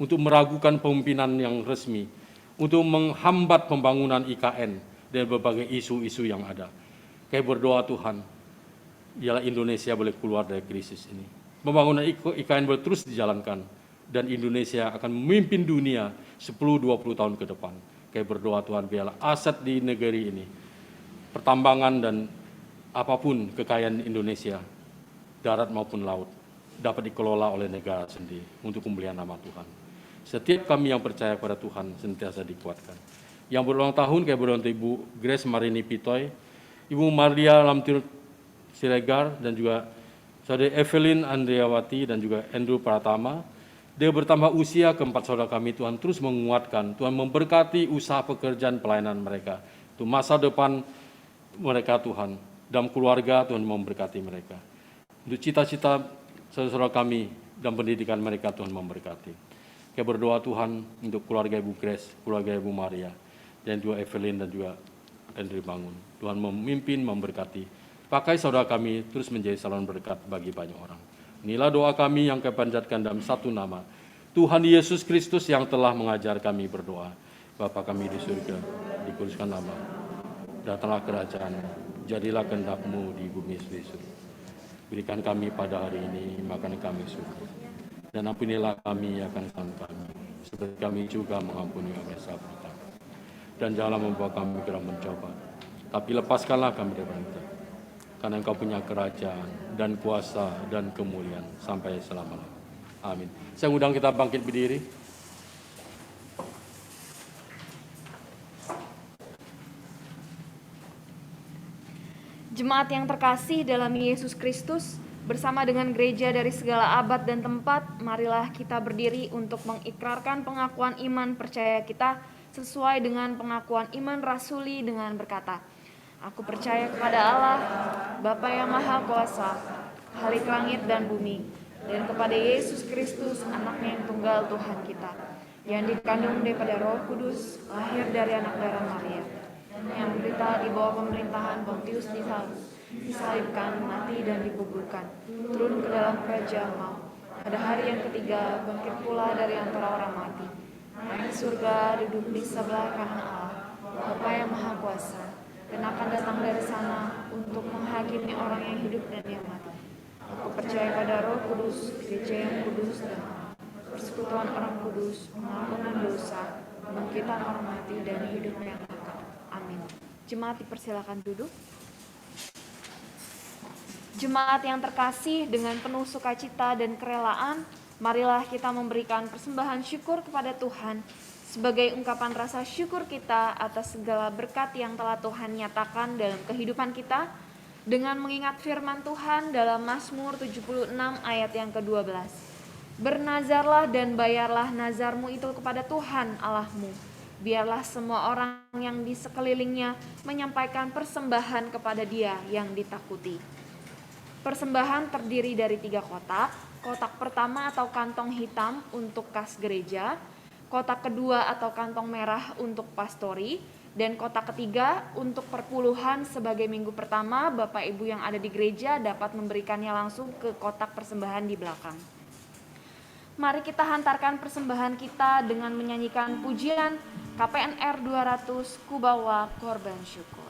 untuk meragukan pemimpinan yang resmi, untuk menghambat pembangunan IKN dan berbagai isu-isu yang ada. Kami berdoa Tuhan, biarlah Indonesia boleh keluar dari krisis ini. Pembangunan IKN boleh terus dijalankan dan Indonesia akan memimpin dunia 10-20 tahun ke depan. Kami berdoa Tuhan, biarlah aset di negeri ini, pertambangan dan apapun kekayaan Indonesia, darat maupun laut, dapat dikelola oleh negara sendiri untuk kemuliaan nama Tuhan. Setiap kami yang percaya kepada Tuhan sentiasa dikuatkan. Yang berulang tahun, kami berdoa untuk Ibu Grace Marini Pitoy, Ibu Maria Lamtir Siregar, dan juga Saudari Evelyn Andriawati dan juga Andrew Pratama. Dia bertambah usia, keempat saudara kami Tuhan terus menguatkan. Tuhan memberkati usaha pekerjaan pelayanan mereka. Untuk masa depan mereka Tuhan, dalam keluarga Tuhan memberkati mereka. Untuk cita-cita saudara kami dan pendidikan mereka Tuhan memberkati. Kami berdoa Tuhan untuk keluarga Ibu Grace, keluarga Ibu Maria, dan juga Evelyn dan juga Andrew Bangun. Tuhan memimpin, memberkati. Pakai saudara kami terus menjadi saluran berkat bagi banyak orang. Inilah doa kami yang kami panjatkan dalam satu nama, Tuhan Yesus Kristus yang telah mengajar kami berdoa. Bapa kami di surga, dikuduskan nama, datanglah kerajaan, jadilah kehendak-Mu di bumi seperti surga. Berikan kami pada hari ini makan kami syukur, dan ampunilah kami akan kesalahan kami, seperti kami juga mengampuni orang bersalah. Dan janganlah membawa kami ke dalam mencoba, tapi lepaskanlah kami dari jahat. Karena Engkau punya kerajaan dan kuasa dan kemuliaan sampai selama-lamanya. Amin. Saya undang kita bangkit berdiri. Jemaat yang terkasih dalam Yesus Kristus, bersama dengan gereja dari segala abad dan tempat, marilah kita berdiri untuk mengikrarkan pengakuan iman percaya kita sesuai dengan pengakuan iman rasuli dengan berkata, Aku percaya kepada Allah, Bapa yang Maha Kuasa, Khalik langit dan bumi, dan kepada Yesus Kristus, anaknya yang tunggal Tuhan kita, yang dikandung daripada Roh Kudus, lahir dari anak darah Maria, yang menderita di bawah pemerintahan Pontius Pilatus, disalibkan, mati dan dikuburkan, turun ke dalam kerajaan maut. Pada hari yang ketiga, bangkit pula dari antara orang mati, naik ke surga, duduk di sebelah kanan Allah, Bapa yang Maha Kuasa, dan akan datang dari sana untuk menghakimi orang yang hidup dan yang mati. Aku percaya pada Roh Kudus, gereja yang kudus dan persekutuan orang kudus, pengampunan dosa, kebangkitan orang mati dan hidup yang kekal. Amin. Jemaat dipersilakan duduk. Jemaat yang terkasih, dengan penuh sukacita dan kerelaan, marilah kita memberikan persembahan syukur kepada Tuhan sebagai ungkapan rasa syukur kita atas segala berkat yang telah Tuhan nyatakan dalam kehidupan kita, dengan mengingat firman Tuhan dalam Mazmur 76 ayat yang ke-12. Bernazarlah dan bayarlah nazarmu itu kepada Tuhan Allahmu. Biarlah semua orang yang di sekelilingnya menyampaikan persembahan kepada Dia yang ditakuti. Persembahan terdiri dari 3 kotak. Kotak pertama atau kantong hitam untuk kas gereja, kotak kedua atau kantong merah untuk pastori, dan kotak ketiga untuk perpuluhan. Sebagai minggu pertama, Bapak Ibu yang ada di gereja dapat memberikannya langsung ke kotak persembahan di belakang. Mari kita hantarkan persembahan kita dengan menyanyikan pujian KPNR 200, Kubawa Korban Syukur.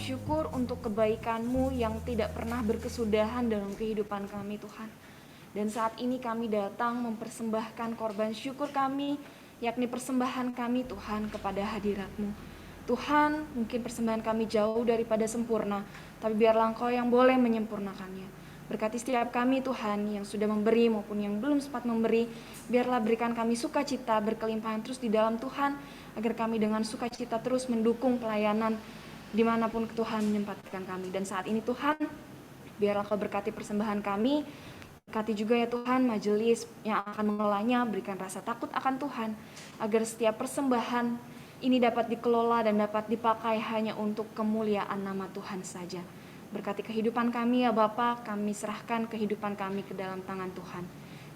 syukur untuk kebaikan-Mu yang tidak pernah berkesudahan dalam kehidupan kami, Tuhan. Dan saat ini kami datang mempersembahkan korban syukur kami, yakni persembahan kami Tuhan kepada hadirat-Mu. Tuhan, mungkin persembahan kami jauh daripada sempurna, tapi biarlah Engkau yang boleh menyempurnakannya. Berkati setiap kami Tuhan yang sudah memberi maupun yang belum sempat memberi, biarlah berikan kami sukacita berkelimpahan terus di dalam Tuhan, agar kami dengan sukacita terus mendukung pelayanan dimanapun Tuhan menempatkan kami. Dan saat ini Tuhan, biarlah Kau berkati persembahan kami, berkati juga ya Tuhan majelis yang akan mengelolanya, berikan rasa takut akan Tuhan, agar setiap persembahan ini dapat dikelola dan dapat dipakai hanya untuk kemuliaan nama Tuhan saja. Berkati kehidupan kami ya Bapa, kami serahkan kehidupan kami ke dalam tangan Tuhan.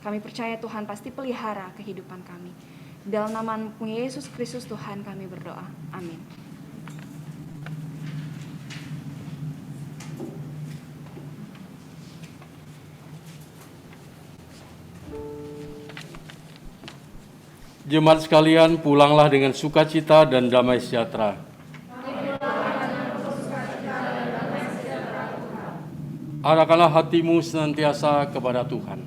Kami percaya Tuhan pasti pelihara kehidupan kami. Dalam nama Yesus Kristus Tuhan kami berdoa. Amin. Jemaat sekalian, pulanglah dengan sukacita dan damai sejahtera. Arahkanlah hatimu senantiasa kepada Tuhan.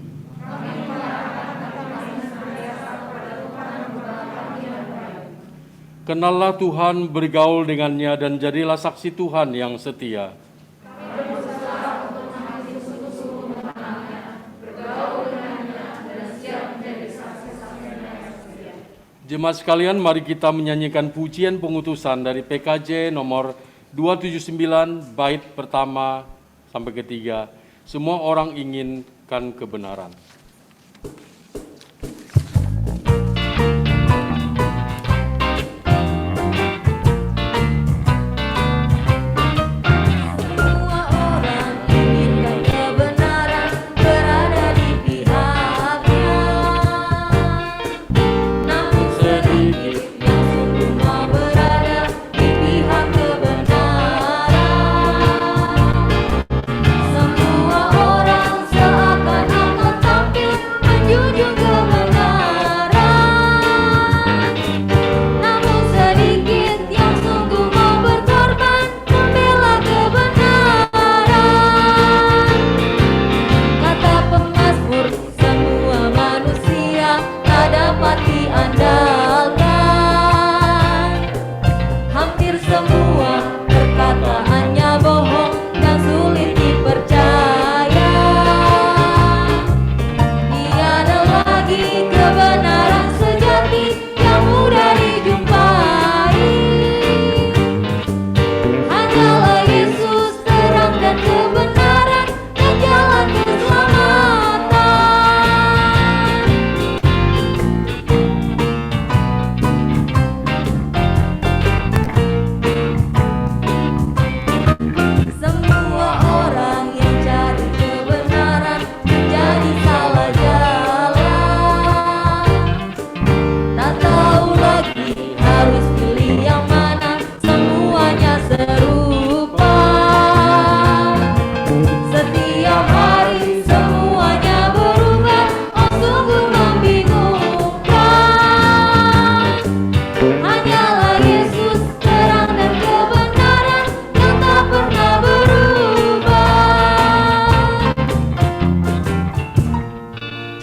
Kenallah Tuhan, bergaul dengannya, dan jadilah saksi Tuhan yang setia. Jemaat sekalian, mari kita menyanyikan pujian pengutusan dari PKJ nomor 279, bait pertama sampai ketiga. Semua orang inginkan kebenaran.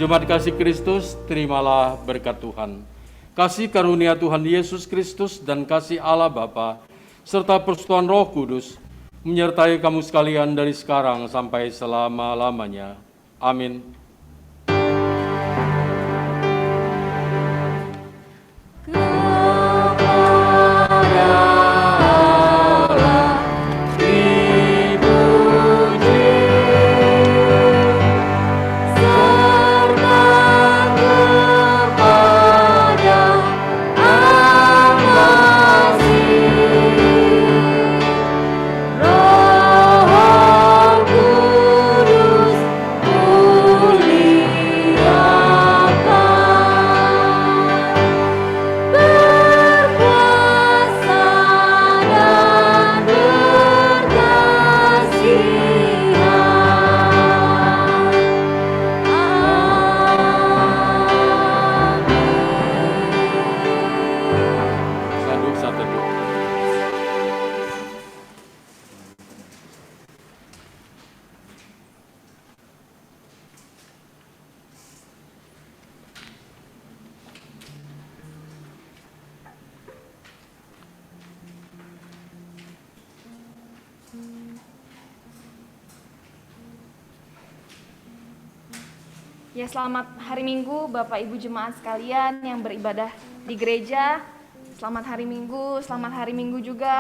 Jemaat kasih Kristus, terimalah berkat Tuhan. Kasih karunia Tuhan Yesus Kristus dan kasih Allah Bapa serta persekutuan Roh Kudus menyertai kamu sekalian dari sekarang sampai selama-lamanya. Amin. Roh Kudus, Ya, selamat hari Minggu Bapak Ibu jemaat sekalian yang beribadah di gereja. Selamat hari Minggu juga